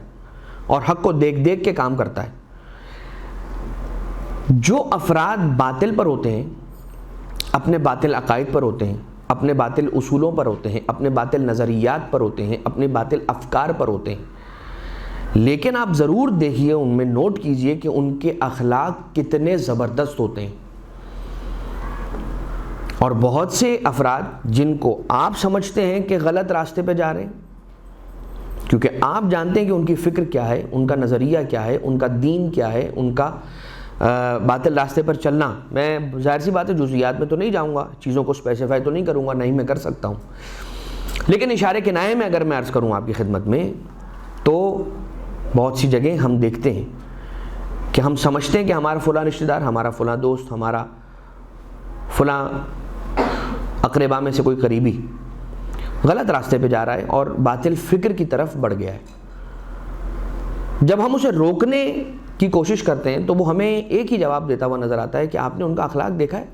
اور حق کو دیکھ دیکھ کے کام کرتا ہے. جو افراد باطل پر ہوتے ہیں، اپنے باطل عقائد پر ہوتے ہیں، اپنے باطل اصولوں پر ہوتے ہیں، اپنے باطل نظریات پر ہوتے ہیں، اپنے باطل افکار پر ہوتے ہیں، لیکن آپ ضرور دیکھیے، ان میں نوٹ کیجئے کہ ان کے اخلاق کتنے زبردست ہوتے ہیں. اور بہت سے افراد جن کو آپ سمجھتے ہیں کہ غلط راستے پہ جا رہے ہیں، کیونکہ آپ جانتے ہیں کہ ان کی فکر کیا ہے، ان کا نظریہ کیا ہے، ان کا دین کیا ہے، ان کا باطل راستے پر چلنا. میں ظاہر سی بات ہے جزئیات میں تو نہیں جاؤں گا، چیزوں کو اسپیسیفائی تو نہیں کروں گا، نہیں میں کر سکتا ہوں، لیکن اشارے کنایے میں اگر میں عرض کروں آپ کی خدمت میں تو بہت سی جگہیں ہم دیکھتے ہیں کہ ہم سمجھتے ہیں کہ ہمارا فلاں رشتہ دار، ہمارا فلاں دوست، ہمارا فلاں اقربا میں سے کوئی قریبی غلط راستے پہ جا رہا ہے اور باطل فکر کی طرف بڑھ گیا ہے. جب ہم اسے روکنے کی کوشش کرتے ہیں تو وہ ہمیں ایک ہی جواب دیتا ہوا نظر آتا ہے کہ آپ نے ان کا اخلاق دیکھا ہے؟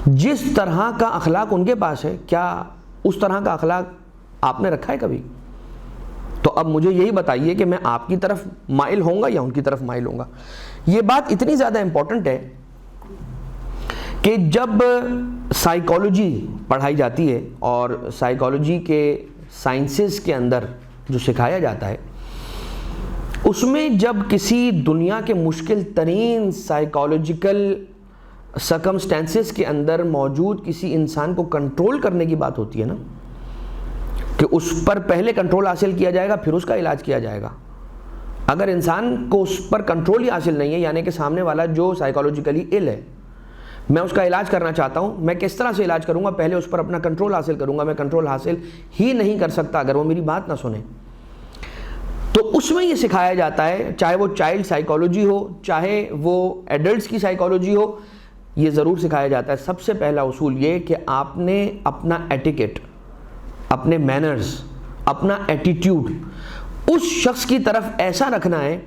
جس طرح کا اخلاق ان کے پاس ہے کیا اس طرح کا اخلاق آپ نے رکھا ہے کبھی؟ تو اب مجھے یہی بتائیے کہ میں آپ کی طرف مائل ہوں گا یا ان کی طرف مائل ہوں گا. یہ بات اتنی زیادہ امپورٹنٹ ہے کہ جب سائیکالوجی پڑھائی جاتی ہے اور سائیکالوجی کے سائنسز کے اندر جو سکھایا جاتا ہے، اس میں جب کسی دنیا کے مشکل ترین سائیکالوجیکل سرکمسٹینسز کے اندر موجود کسی انسان کو کنٹرول کرنے کی بات ہوتی ہے نا، کہ اس پر پہلے کنٹرول حاصل کیا جائے گا پھر اس کا علاج کیا جائے گا. اگر انسان کو اس پر کنٹرول ہی حاصل نہیں ہے، یعنی کہ سامنے والا جو سائیکالوجیکلی ill ہے، میں اس کا علاج کرنا چاہتا ہوں، میں کس طرح سے علاج کروں گا؟ پہلے اس پر اپنا کنٹرول حاصل کروں گا. میں کنٹرول حاصل ہی نہیں کر سکتا اگر وہ میری بات نہ سنے. تو اس میں یہ سکھایا جاتا ہے، چاہے وہ چائلڈ سائیکالوجی ہو، چاہے وہ ایڈلٹس کی سائیکالوجی ہو، یہ ضرور سکھایا جاتا ہے. سب سے پہلا اصول یہ کہ آپ نے اپنا ایٹیکیٹ، اپنے مینرز، اپنا ایٹیٹیوڈ اس شخص کی طرف ایسا رکھنا ہے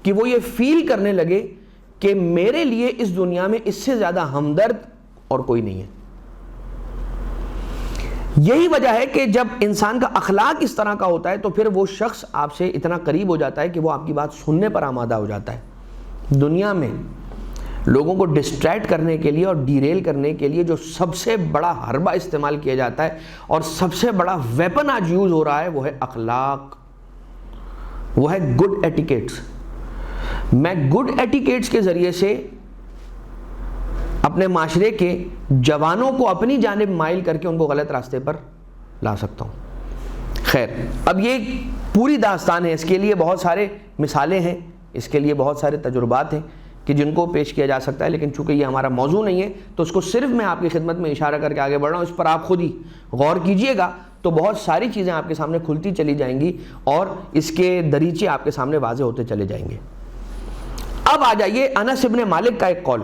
کہ وہ یہ فیل کرنے لگے کہ میرے لیے اس دنیا میں اس سے زیادہ ہمدرد اور کوئی نہیں ہے. یہی وجہ ہے کہ جب انسان کا اخلاق اس طرح کا ہوتا ہے تو پھر وہ شخص آپ سے اتنا قریب ہو جاتا ہے کہ وہ آپ کی بات سننے پر آمادہ ہو جاتا ہے. دنیا میں لوگوں کو ڈسٹریکٹ کرنے کے لیے اور ڈیریل کرنے کے لیے جو سب سے بڑا حربہ استعمال کیا جاتا ہے اور سب سے بڑا ویپن آج یوز ہو رہا ہے وہ ہے اخلاق، وہ ہے گڈ ایٹیکیٹس. میں گڈ ایٹیکیٹس کے ذریعے سے اپنے معاشرے کے جوانوں کو اپنی جانب مائل کر کے ان کو غلط راستے پر لا سکتا ہوں. خیر، اب یہ پوری داستان ہے، اس کے لیے بہت سارے مثالیں ہیں، اس کے لیے بہت سارے تجربات ہیں کہ جن کو پیش کیا جا سکتا ہے، لیکن چونکہ یہ ہمارا موضوع نہیں ہے تو اس کو صرف میں آپ کی خدمت میں اشارہ کر کے آگے بڑھ رہا ہوں. اس پر آپ خود ہی غور کیجئے گا تو بہت ساری چیزیں آپ کے سامنے کھلتی چلی جائیں گی اور اس کے دریچے آپ کے سامنے واضح ہوتے چلے جائیں گے. اب آ جائیے انس ابن مالک کا ایک قول.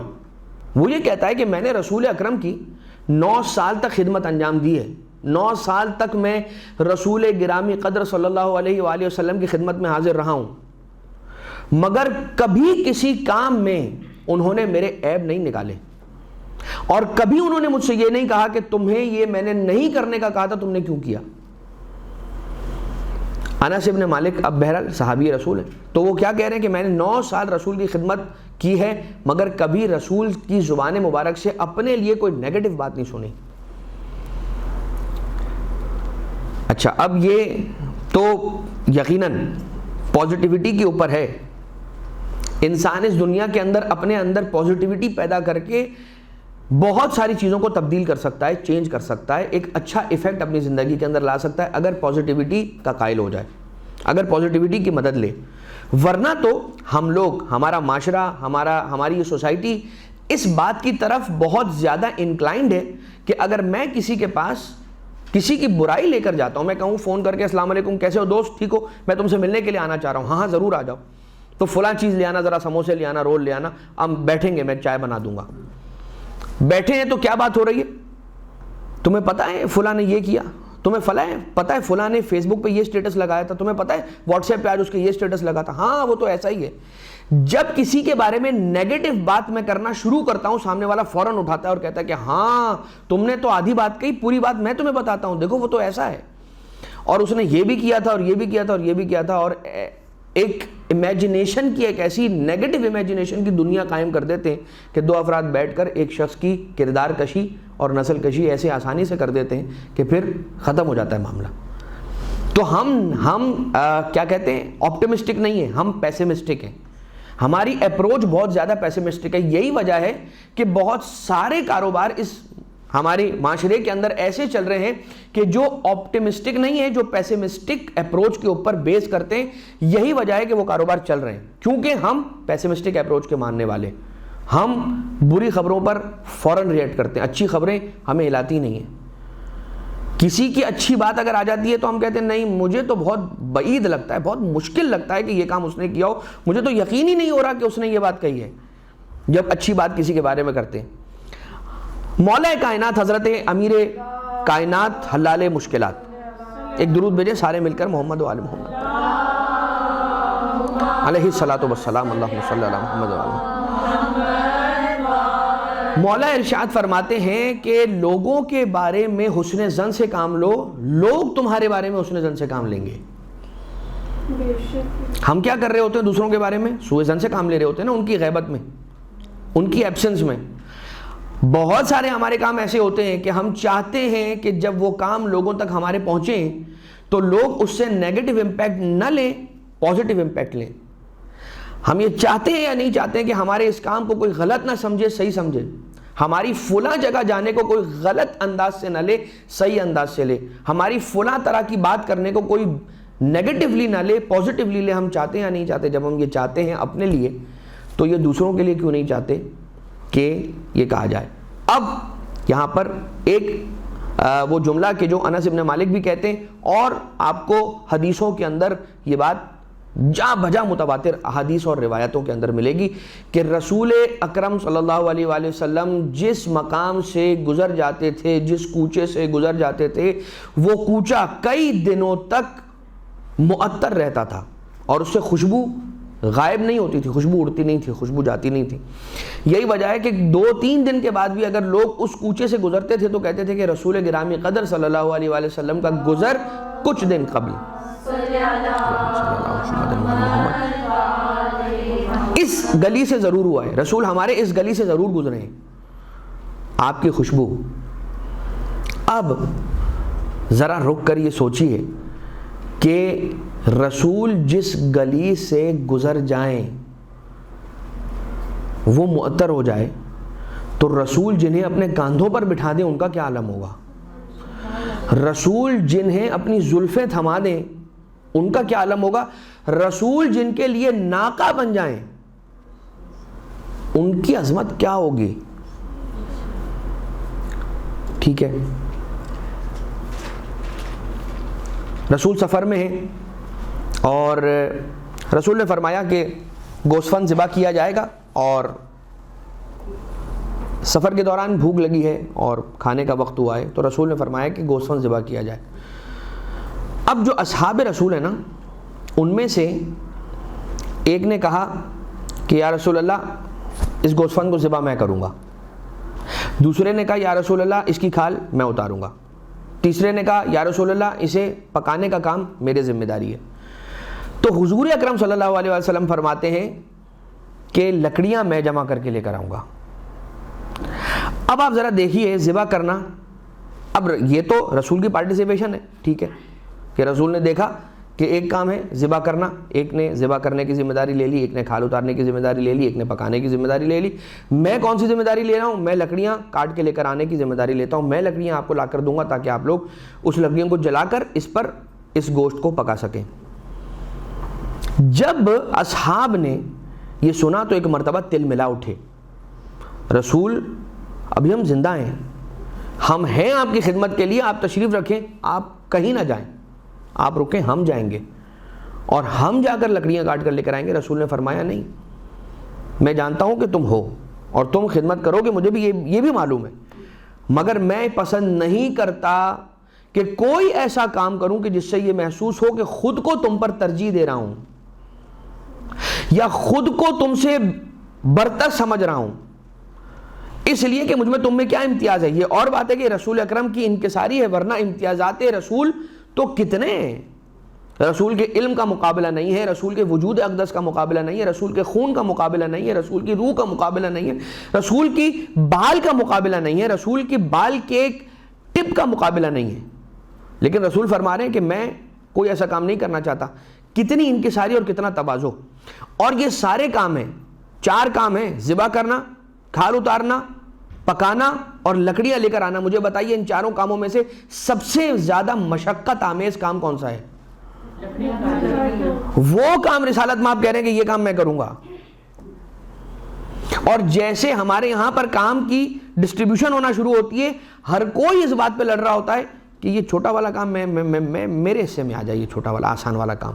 وہ یہ کہتا ہے کہ میں نے رسول اکرم کی 9 سال تک خدمت انجام دی ہے. 9 سال تک میں رسول گرامی قدر صلی اللہ علیہ وآلہ وسلم کی خدمت میں حاضر رہا ہوں، مگر کبھی کسی کام میں انہوں نے میرے عیب نہیں نکالے اور کبھی انہوں نے مجھ سے یہ نہیں کہا کہ تمہیں یہ میں نے نہیں کرنے کا کہا تھا تم نے کیوں کیا. انس ابن مالک اب بہرحال صحابی رسول ہیں، تو وہ کیا کہہ رہے ہیں کہ میں نے 9 سال رسول کی خدمت کی ہے مگر کبھی رسول کی زبان مبارک سے اپنے لیے کوئی نیگیٹو بات نہیں سنی۔ اچھا، اب یہ تو یقیناً پازیٹیوٹی کے اوپر ہے، انسان اس دنیا کے اندر اپنے اندر پازیٹیوٹی پیدا کر کے بہت ساری چیزوں کو تبدیل کر سکتا ہے، چینج کر سکتا ہے، ایک اچھا ایفیکٹ اپنی زندگی کے اندر لا سکتا ہے اگر پازیٹیوٹی کا قائل ہو جائے، اگر پازیٹیوٹی کی مدد لے۔ ورنہ تو ہم لوگ، ہمارا معاشرہ، ہماری یہ سوسائٹی اس بات کی طرف بہت زیادہ انکلائنڈ ہے کہ اگر میں کسی کے پاس کسی کی برائی لے کر جاتا ہوں، میں کہوں فون کر کے السلام علیکم کیسے ہو دوست، ٹھیک ہو، میں تم سے ملنے کے لیے آنا چاہ رہا ہوں، ہاں ہاں ضرور آ جاؤ، تو فلاں چیز لے آنا، ذرا سموسے لے آنا، رول لے آنا، ہم بیٹھیں گے، میں چائے بنا دوں گا۔ بیٹھے ہیں تو کیا بات ہو رہی ہے؟ تمہیں پتہ ہے فلاں نے یہ کیا، تمہیں پتہ ہے فلاں نے فیس بک پہ یہ سٹیٹس لگایا تھا، تمہیں پتہ ہے واٹس ایپ پہ آج اس کے یہ سٹیٹس لگا تھا، ہاں وہ تو ایسا ہی ہے۔ جب کسی کے بارے میں نیگیٹو بات میں کرنا شروع کرتا ہوں، سامنے والا فوراً اٹھاتا ہے اور کہتا ہے کہ ہاں تم نے تو آدھی بات کہی، پوری بات میں تمہیں بتاتا ہوں، دیکھو وہ تو ایسا ہے، اور اس نے یہ بھی کیا تھا اور یہ بھی کیا تھا اور یہ بھی کیا تھا، اور ایک امیجنیشن کی، ایک ایسی نیگیٹو امیجنیشن کی دنیا قائم کر دیتے ہیں کہ 2 افراد بیٹھ کر ایک شخص کی کردار کشی اور نسل کشی ایسے آسانی سے کر دیتے ہیں کہ پھر ختم ہو جاتا ہے معاملہ۔ تو ہم کیا کہتے ہیں، آپٹمسٹک نہیں ہیں، ہم پیسمسٹک ہیں، ہماری اپروچ بہت زیادہ پیسمسٹک ہے۔ یہی وجہ ہے کہ بہت سارے کاروبار اس ہمارے معاشرے کے اندر ایسے چل رہے ہیں کہ جو آپٹمسٹک نہیں ہے، جو پیسمسٹک اپروچ کے اوپر بیس کرتے ہیں، یہی وجہ ہے کہ وہ کاروبار چل رہے ہیں، کیونکہ ہم پیسمسٹک اپروچ کے ماننے والے، ہم بری خبروں پر فوراً ریئیکٹ کرتے ہیں، اچھی خبریں ہمیں ہلاتی نہیں ہیں۔ کسی کی اچھی بات اگر آ جاتی ہے تو ہم کہتے ہیں نہیں، مجھے تو بہت بعید لگتا ہے، بہت مشکل لگتا ہے کہ یہ کام اس نے کیا ہو، مجھے تو یقین ہی نہیں ہو رہا کہ اس نے یہ بات کہی ہے، جب اچھی بات کسی کے بارے میں کرتے ہیں۔ مولا کائنات حضرت امیر کائنات حلال مشکلات، ایک درود بھیجیں سارے مل کر محمد و آل محمد علیہ الصلاۃ والسلام، اللہم صلی علی محمد و آل محمد۔ مولا ارشاد فرماتے ہیں کہ لوگوں کے بارے میں حسن ظن سے کام لو، لوگ تمہارے بارے میں حسن ظن سے کام لیں گے۔ ہم کیا کر رہے ہوتے ہیں دوسروں کے بارے میں؟ سوء ظن سے کام لے رہے ہوتے ہیں نا، ان کی غیبت میں، ان کی ایبسنس میں۔ بہت سارے ہمارے کام ایسے ہوتے ہیں کہ ہم چاہتے ہیں کہ جب وہ کام لوگوں تک ہمارے پہنچیں تو لوگ اس سے نیگیٹو امپیکٹ نہ لیں، پازیٹیو امپیکٹ لیں۔ ہم یہ چاہتے ہیں یا نہیں چاہتے ہیں کہ ہمارے اس کام کو کوئی غلط نہ سمجھے، صحیح سمجھے، ہماری فلاں جگہ جانے کو کوئی غلط انداز سے نہ لے، صحیح انداز سے لے، ہماری فلاں طرح کی بات کرنے کو کوئی نیگیٹیولی نہ لے، پازیٹیولی لے۔ ہم چاہتے ہیں یا نہیں چاہتے؟ جب ہم یہ چاہتے ہیں اپنے لیے تو یہ دوسروں کے لیے کیوں نہیں چاہتے کہ یہ کہا جائے؟ اب یہاں پر ایک وہ جملہ کہ جو انس ابن مالک بھی کہتے ہیں، اور آپ کو حدیثوں کے اندر یہ بات جا بجا متواتر احادیث اور روایتوں کے اندر ملے گی کہ رسول اکرم صلی اللہ علیہ وآلہ وسلم جس مقام سے گزر جاتے تھے، جس کوچے سے گزر جاتے تھے، وہ کوچہ کئی دنوں تک معطر رہتا تھا اور اس سے خوشبو غائب نہیں ہوتی تھی، خوشبو اڑتی نہیں تھی، خوشبو جاتی نہیں تھی۔ یہی وجہ ہے کہ 2-3 دن کے بعد بھی اگر لوگ اس کوچے سے گزرتے تھے تو کہتے تھے کہ رسول گرامی قدر صلی اللہ علیہ وآلہ وسلم کا گزر کچھ دن قبل۔ اس گلی سے ضرور ہوا ہے، رسول ہمارے اس گلی سے ضرور گزرے ہیں، آپ کی خوشبو۔ اب ذرا رک کر یہ سوچیے کہ رسول جس گلی سے گزر جائیں وہ معطر ہو جائے تو رسول جنہیں اپنے کاندھوں پر بٹھا دیں ان کا کیا عالم ہوگا؟ رسول جنہیں اپنی زلفیں تھما دیں ان کا کیا عالم ہوگا؟ رسول جن کے لیے ناقہ بن جائیں ان کی عظمت کیا ہوگی؟ ٹھیک ہے، رسول سفر میں ہیں اور رسول نے فرمایا کہ گوسفند ذبح کیا جائے گا، اور سفر کے دوران بھوک لگی ہے اور کھانے کا وقت ہوا ہے تو رسول نے فرمایا کہ گوسفند ذبح کیا جائے۔ اب جو اصحاب رسول ہیں نا، ان میں سے ایک نے کہا کہ یا رسول اللہ اس گوسفند کو ذبح میں کروں گا، دوسرے نے کہا یا رسول اللہ اس کی کھال میں اتاروں گا، تیسرے نے کہا یا رسول اللہ اسے پکانے کا کام میرے ذمہ داری ہے۔ تو حضور اکرم صلی اللہ علیہ وسلم فرماتے ہیں کہ لکڑیاں میں جمع کر کے لے کر آؤں گا. اب آپ ذرا دیکھیے ذبح کرنا، اب یہ تو رسول کی پارٹیسپیشن ہے، ٹھیک ہے کہ رسول نے دیکھا کہ ایک کام ہے ذبح کرنا، ایک نے ذبح کرنے کی ذمہ داری لے لی، ایک نے کھال اتارنے کی ذمہ داری لے لی، ایک نے پکانے کی ذمہ داری لے لی. میں کون سی ذمہ داری لے رہا ہوں؟ میں لکڑیاں کاٹ کے لے کر آنے کی ذمہ داری لیتا ہوں. میں لکڑیاں آپ کو لا کر دوں گا تاکہ آپ لوگ اس لکڑیوں کو جلا کر اس پر اس گوشت کو پکا سکیں. جب اصحاب نے یہ سنا تو ایک مرتبہ تل ملا اٹھے. رسول ابھی ہم زندہ ہیں، ہم ہیں آپ کی خدمت کے لیے، آپ تشریف رکھیں، آپ کہیں نہ جائیں، آپ رکیں، ہم جائیں گے اور ہم جا کر لکڑیاں کاٹ کر لے کر آئیں گے. رسول نے فرمایا نہیں، میں جانتا ہوں کہ تم ہو اور تم خدمت کرو گے، مجھے بھی یہ بھی معلوم ہے، مگر میں پسند نہیں کرتا کہ کوئی ایسا کام کروں کہ جس سے یہ محسوس ہو کہ خود کو تم پر ترجیح دے رہا ہوں یا خود کو تم سے برتر سمجھ رہا ہوں، اس لیے کہ مجھ میں تم میں کیا امتیاز ہے. یہ اور بات ہے کہ رسول اکرم کی انکساری ہے، ورنہ امتیازات رسول تو کتنے ہیں. رسول کے علم کا مقابلہ نہیں ہے، رسول کے وجود اقدس کا مقابلہ نہیں ہے، رسول کے خون کا مقابلہ نہیں ہے، رسول کی روح کا مقابلہ نہیں ہے، رسول کی بال کا مقابلہ نہیں ہے، رسول کی بال کے ایک ٹپ کا مقابلہ نہیں ہے. لیکن رسول فرما رہے ہیں کہ میں کوئی ایسا کام نہیں کرنا چاہتا. کتنی انکساری اور کتنا تواضع. اور یہ سارے کام ہیں، 4 کام ہیں، ذبح کرنا، کھال اتارنا، پکانا اور لکڑیاں لے کر آنا. مجھے بتائیے ان 4 کاموں میں سے سب سے زیادہ مشقت آمیز کام کون سا ہے؟ وہ کام رسالت میں آپ کہہ رہے ہیں کہ یہ کام میں کروں گا. اور جیسے ہمارے یہاں پر کام کی ڈسٹریبیوشن ہونا شروع ہوتی ہے، ہر کوئی اس بات پہ لڑ رہا ہوتا ہے کہ یہ چھوٹا والا کام میں میرے حصے میں آ جائے، یہ چھوٹا والا آسان والا کام.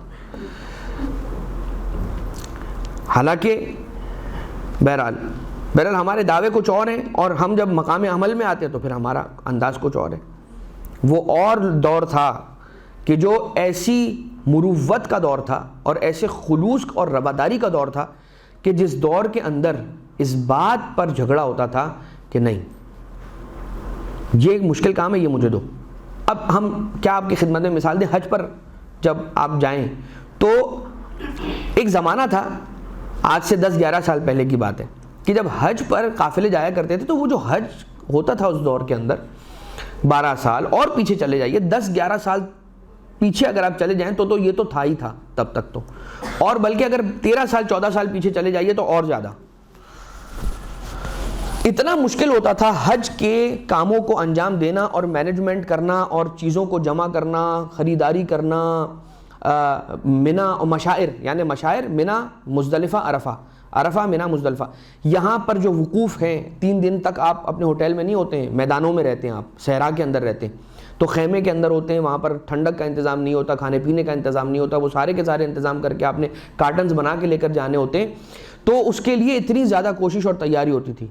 حالانکہ بہرحال ہمارے دعوے کچھ اور ہیں اور ہم جب مقام عمل میں آتے ہیں تو پھر ہمارا انداز کچھ اور ہے. وہ اور دور تھا کہ جو ایسی مروت کا دور تھا اور ایسے خلوص اور رواداری کا دور تھا کہ جس دور کے اندر اس بات پر جھگڑا ہوتا تھا کہ نہیں یہ ایک مشکل کام ہے، یہ مجھے دو. اب ہم کیا آپ کی خدمت میں مثال دیں، حج پر جب آپ جائیں تو ایک زمانہ تھا، آج سے 10-11 سال پہلے کی بات ہے، کہ جب حج پر قافلے جایا کرتے تھے تو وہ جو حج ہوتا تھا اس دور کے اندر 12 سال اور پیچھے چلے جائیے، 10-11 سال پیچھے اگر آپ چلے جائیں تو یہ تو تھا ہی تھا تب تک تو، اور بلکہ اگر 13 سال 14 سال پیچھے چلے جائیے تو اور زیادہ. اتنا مشکل ہوتا تھا حج کے کاموں کو انجام دینا اور مینجمنٹ کرنا اور چیزوں کو جمع کرنا، خریداری کرنا. منا اور مشاعر، یعنی مشاعر منا مزدلفہ عرفہ منا مزدلفہ، یہاں پر جو وقوف ہیں 3 دن تک آپ اپنے ہوٹل میں نہیں ہوتے ہیں، میدانوں میں رہتے ہیں، آپ صحرا کے اندر رہتے ہیں تو خیمے کے اندر ہوتے ہیں، وہاں پر ٹھنڈک کا انتظام نہیں ہوتا، کھانے پینے کا انتظام نہیں ہوتا، وہ سارے کے سارے انتظام کر کے آپ نے کارٹنز بنا کے لے کر جانے ہوتے ہیں. تو اس کے لیے اتنی زیادہ کوشش اور تیاری ہوتی تھی.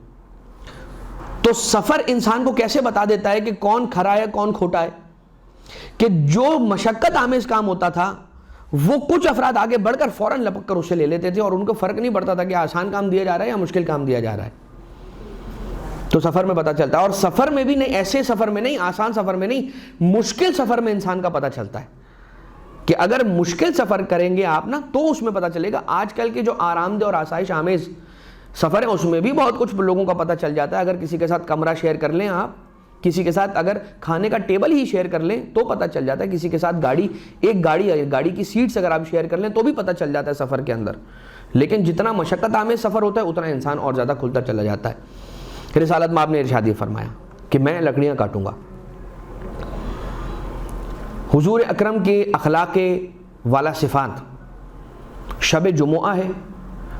تو سفر انسان کو کیسے بتا دیتا ہے کہ کون کھرا ہے کون کھوٹا ہے، کہ جو مشقت آمیز کام ہوتا تھا وہ کچھ افراد آگے بڑھ کر فوراً لپک کر اسے لے لیتے تھے اور ان کو فرق نہیں پڑتا تھا کہ آسان کام دیا جا رہا ہے یا مشکل کام دیا جا رہا ہے. تو سفر میں پتہ چلتا ہے، اور سفر میں بھی نہیں، ایسے سفر میں نہیں، آسان سفر میں نہیں، مشکل سفر میں انسان کا پتہ چلتا ہے کہ اگر مشکل سفر کریں گے آپ نا تو اس میں پتہ چلے گا. آج کل کے جو آرام دہ اور آسائش آمیز سفر ہے اس میں بھی بہت کچھ لوگوں کا پتہ چل جاتا ہے. اگر کسی کے ساتھ کمرہ شیئر کر لیں آپ، کسی کے ساتھ اگر کھانے کا ٹیبل ہی شیئر کر لیں تو پتہ چل جاتا ہے، کسی کے ساتھ گاڑی کی سیٹس اگر آپ شیئر کر لیں تو بھی پتہ چل جاتا ہے سفر کے اندر. لیکن جتنا مشقت آمیز سفر ہوتا ہے اتنا انسان اور زیادہ کھلتا چلا جاتا ہے. رسالت میں آپ نے ارشاد یہ فرمایا کہ میں لکڑیاں کاٹوں گا. حضور اکرم کے اخلاق والا صفات، شب جمعہ ہے،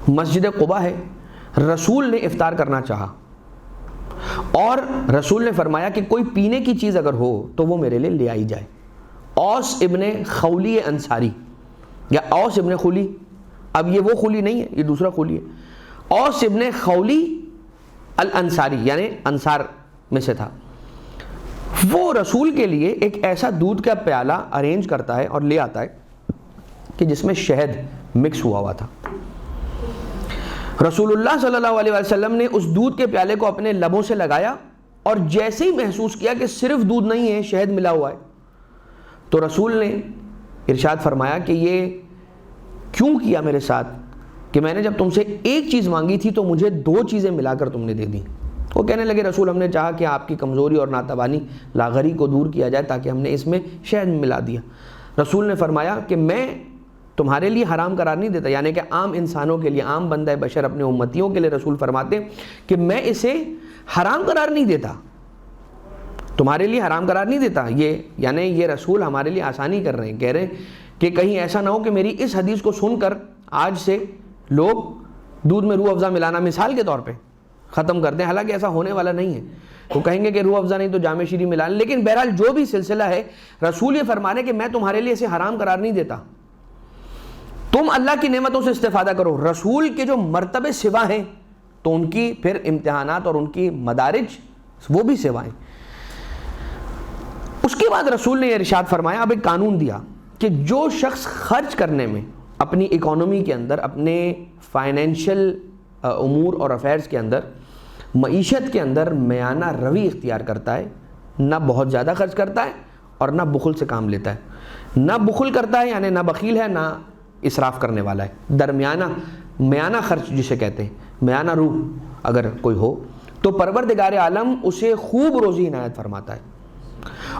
مسجد قباء ہے، رسول نے افطار کرنا چاہا اور رسول نے فرمایا کہ کوئی پینے کی چیز اگر ہو تو وہ میرے لیے لے آئی جائے. اوس ابن خولی انصاری یا اوس ابن خولی، اب یہ وہ خولی نہیں ہے، یہ دوسرا خولی ہے، اوس ابن خولی الانصاری یعنی انصار میں سے تھا. وہ رسول کے لیے ایک ایسا دودھ کا پیالہ ارینج کرتا ہے اور لے آتا ہے کہ جس میں شہد مکس ہوا تھا. رسول اللہ صلی اللہ علیہ وسلم نے اس دودھ کے پیالے کو اپنے لبوں سے لگایا اور جیسے ہی محسوس کیا کہ صرف دودھ نہیں ہے، شہد ملا ہوا ہے، تو رسول نے ارشاد فرمایا کہ یہ کیوں کیا میرے ساتھ کہ میں نے جب تم سے ایک چیز مانگی تھی تو مجھے 2 چیزیں ملا کر تم نے دے دی؟ وہ کہنے لگے رسول ہم نے چاہا کہ آپ کی کمزوری اور ناتوانی لاغری کو دور کیا جائے تاکہ ہم نے اس میں شہد ملا دیا۔ رسول نے فرمایا کہ میں تمہارے لیے حرام قرار نہیں دیتا، یعنی کہ عام انسانوں کے لیے، عام بندہ بشر اپنے امتیوں کے لیے رسول فرماتے ہیں کہ میں اسے حرام قرار نہیں دیتا، تمہارے لیے حرام قرار نہیں دیتا۔ یعنی یہ رسول ہمارے لیے آسانی کر رہے ہیں، کہہ رہے ہیں کہ کہیں ایسا نہ ہو کہ میری اس حدیث کو سن کر آج سے لوگ دودھ میں روح افزا ملانا مثال کے طور پہ ختم کر دیں، حالانکہ ایسا ہونے والا نہیں ہے۔ وہ کہیں گے کہ روح افزا نہیں تو جامع شیریں ملا لیں، لیکن بہرحال جو بھی سلسلہ ہے، رسول یہ فرما رہے ہیں کہ میں تمہارے لیے اسے حرام قرار نہیں دیتا، تم اللہ کی نعمتوں سے استفادہ کرو۔ رسول کے جو مرتبے سوا ہیں تو ان کی پھر امتحانات اور ان کی مدارج وہ بھی سوا ہیں۔ اس کے بعد رسول نے یہ ارشاد فرمایا، اب ایک قانون دیا کہ جو شخص خرچ کرنے میں اپنی اکانومی کے اندر، اپنے فائنینشل امور اور افیئرز کے اندر، معیشت کے اندر میانہ روی اختیار کرتا ہے، نہ بہت زیادہ خرچ کرتا ہے اور نہ بخل سے کام لیتا ہے، نہ بخل کرتا ہے یعنی نہ بخیل ہے نہ اسراف کرنے والا ہے، درمیانہ میانہ خرچ جسے کہتے ہیں، میانہ روح اگر کوئی ہو تو پروردگار عالم اسے خوب روزی عنایت فرماتا ہے،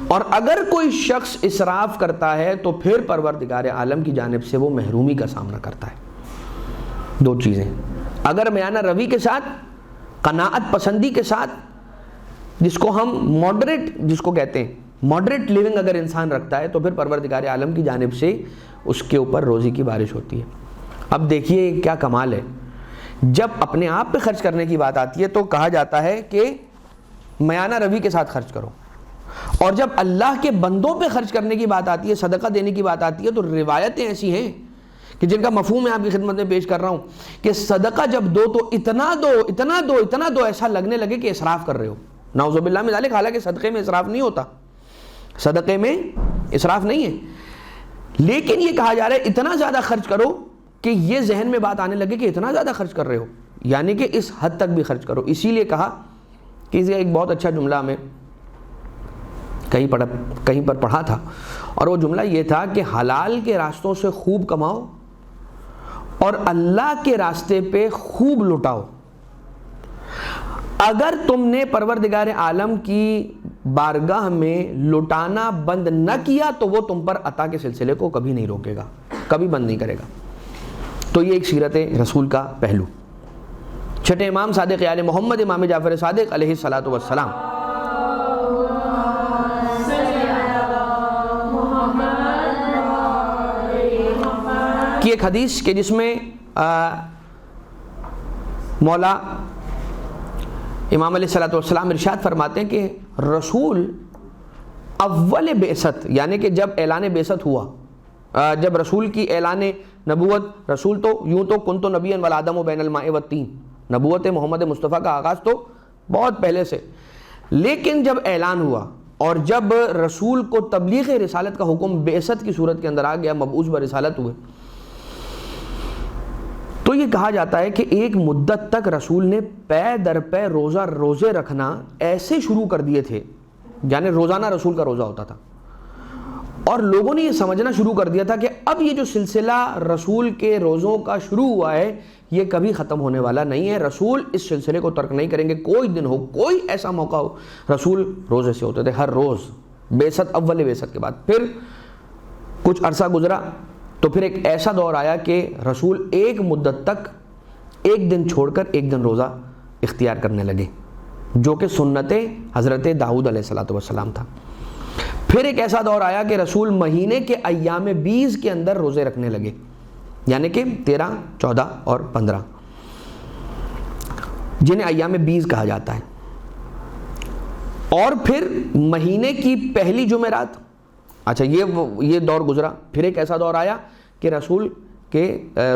اور اگر کوئی شخص اسراف کرتا ہے تو پھر پروردگار عالم کی جانب سے وہ محرومی کا سامنا کرتا ہے۔ 2 چیزیں، اگر میانہ روی کے ساتھ، قناعت پسندی کے ساتھ، جس کو ہم ماڈریٹ جس کو کہتے ہیں، ماڈریٹ لیونگ اگر انسان رکھتا ہے تو پھر پروردگار عالم کی جانب سے اس کے اوپر روزی کی بارش ہوتی ہے۔ اب دیکھیے کیا کمال ہے، جب اپنے آپ پہ خرچ کرنے کی بات آتی ہے تو کہا جاتا ہے کہ میانہ روی کے ساتھ خرچ کرو، اور جب اللہ کے بندوں پہ خرچ کرنے کی بات آتی ہے، صدقہ دینے کی بات آتی ہے، تو روایتیں ایسی ہیں کہ جن کا مفہوم میں آپ کی خدمت میں پیش کر رہا ہوں کہ صدقہ جب دو تو اتنا دو اتنا دو اتنا دو ایسا لگنے لگے کہ اسراف کر رہے ہو، نعوذ باللہ من ذالک۔ حالانکہ صدقے میں اسراف نہیں ہوتا، صدقے میں اسراف نہیں ہے، لیکن یہ کہا جا رہا ہے اتنا زیادہ خرچ کرو کہ یہ ذہن میں بات آنے لگے کہ اتنا زیادہ خرچ کر رہے ہو، یعنی کہ اس حد تک بھی خرچ کرو۔ اسی لیے کہا کہ اس کا ایک بہت اچھا جملہ ہمیں کہیں پر پڑھا تھا، اور وہ جملہ یہ تھا کہ حلال کے راستوں سے خوب کماؤ اور اللہ کے راستے پہ خوب لٹاؤ۔ اگر تم نے پروردگار عالم کی بارگاہ میں لٹانا بند نہ کیا تو وہ تم پر عطا کے سلسلے کو کبھی نہیں روکے گا، کبھی بند نہیں کرے گا۔ تو یہ ایک سیرت رسول کا پہلو۔ چھٹے امام صادق آل محمد امام جعفر صادق علیہ الصلاۃ والسلام کی ایک حدیث کہ جس میں مولا امام علیہ الصلوۃ والسلام ارشاد فرماتے ہیں کہ رسول اول بعثت، یعنی کہ جب اعلان بعثت ہوا، جب رسول کی اعلان نبوت، رسول تو یوں تو کنت نبیا والآدم بین الماء والطین، نبوت محمد مصطفیٰ کا آغاز تو بہت پہلے سے، لیکن جب اعلان ہوا اور جب رسول کو تبلیغ رسالت کا حکم بعثت کی صورت کے اندر آ گیا، مبعوث برسالت ہوئے، تو یہ کہا جاتا ہے کہ ایک مدت تک رسول نے پے در پے روزے رکھنا ایسے شروع کر دیے تھے، یعنی روزانہ رسول کا روزہ ہوتا تھا، اور لوگوں نے یہ سمجھنا شروع کر دیا تھا کہ اب یہ جو سلسلہ رسول کے روزوں کا شروع ہوا ہے یہ کبھی ختم ہونے والا نہیں ہے، رسول اس سلسلے کو ترک نہیں کریں گے، کوئی دن ہو، کوئی ایسا موقع ہو، رسول روزے سے ہوتے تھے ہر روز، بعثت اول بعثت کے بعد۔ پھر کچھ عرصہ گزرا تو پھر ایک ایسا دور آیا کہ رسول ایک مدت تک ایک دن چھوڑ کر ایک دن روزہ اختیار کرنے لگے، جو کہ سنت حضرت داؤد علیہ السلام تھا۔ پھر ایک ایسا دور آیا کہ رسول مہینے کے ایام 20 کے اندر روزے رکھنے لگے، یعنی کہ 13، 14 اور 15، جنہیں ایام 20 کہا جاتا ہے۔ اور پھر مہینے کی پہلی جمعرات، اچھا یہ دور گزرا۔ پھر ایک ایسا دور آیا کہ رسول کے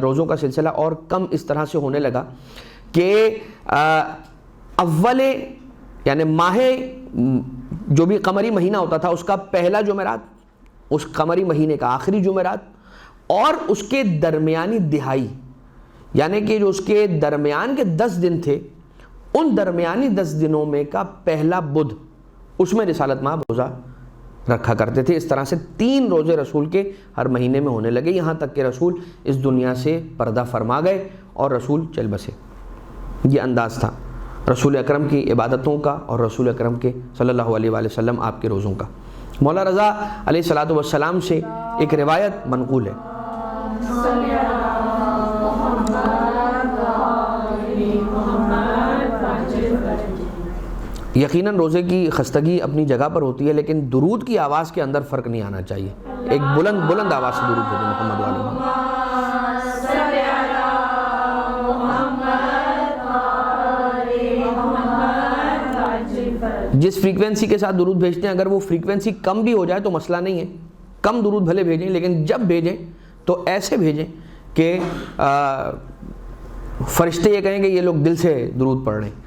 روزوں کا سلسلہ اور کم اس طرح سے ہونے لگا کہ اول یعنی ماہ جو بھی قمری مہینہ ہوتا تھا اس کا پہلا جمعرات، اس قمری مہینے کا آخری جمعرات، اور اس کے درمیانی دہائی، یعنی کہ جو اس کے درمیان کے 10 دن تھے، ان درمیانی 10 دنوں میں کا پہلا بدھ، اس میں رسالت مآب روزہ رکھا کرتے تھے۔ اس طرح سے 3 روزے رسول کے ہر مہینے میں ہونے لگے، یہاں تک کہ رسول اس دنیا سے پردہ فرما گئے اور رسول چل بسے۔ یہ انداز تھا رسول اکرم کی عبادتوں کا اور رسول اکرم کے صلی اللہ علیہ وآلہ وسلم آپ کے روزوں کا۔ مولا رضا علیہ الصلوۃ والسلام سے ایک روایت منقول ہے، یقیناً روزے کی خستگی اپنی جگہ پر ہوتی ہے، لیکن درود کی آواز کے اندر فرق نہیں آنا چاہیے۔ ایک بلند آواز سے درود بھیجیں محمد علیہ وسلم۔ جس فریکوینسی کے ساتھ درود بھیجتے ہیں اگر وہ فریکوینسی کم بھی ہو جائے تو مسئلہ نہیں ہے، کم درود بھلے بھیجیں، لیکن جب بھیجیں تو ایسے بھیجیں کہ فرشتے یہ کہیں کہ یہ لوگ دل سے درود پڑھ رہے ہیں۔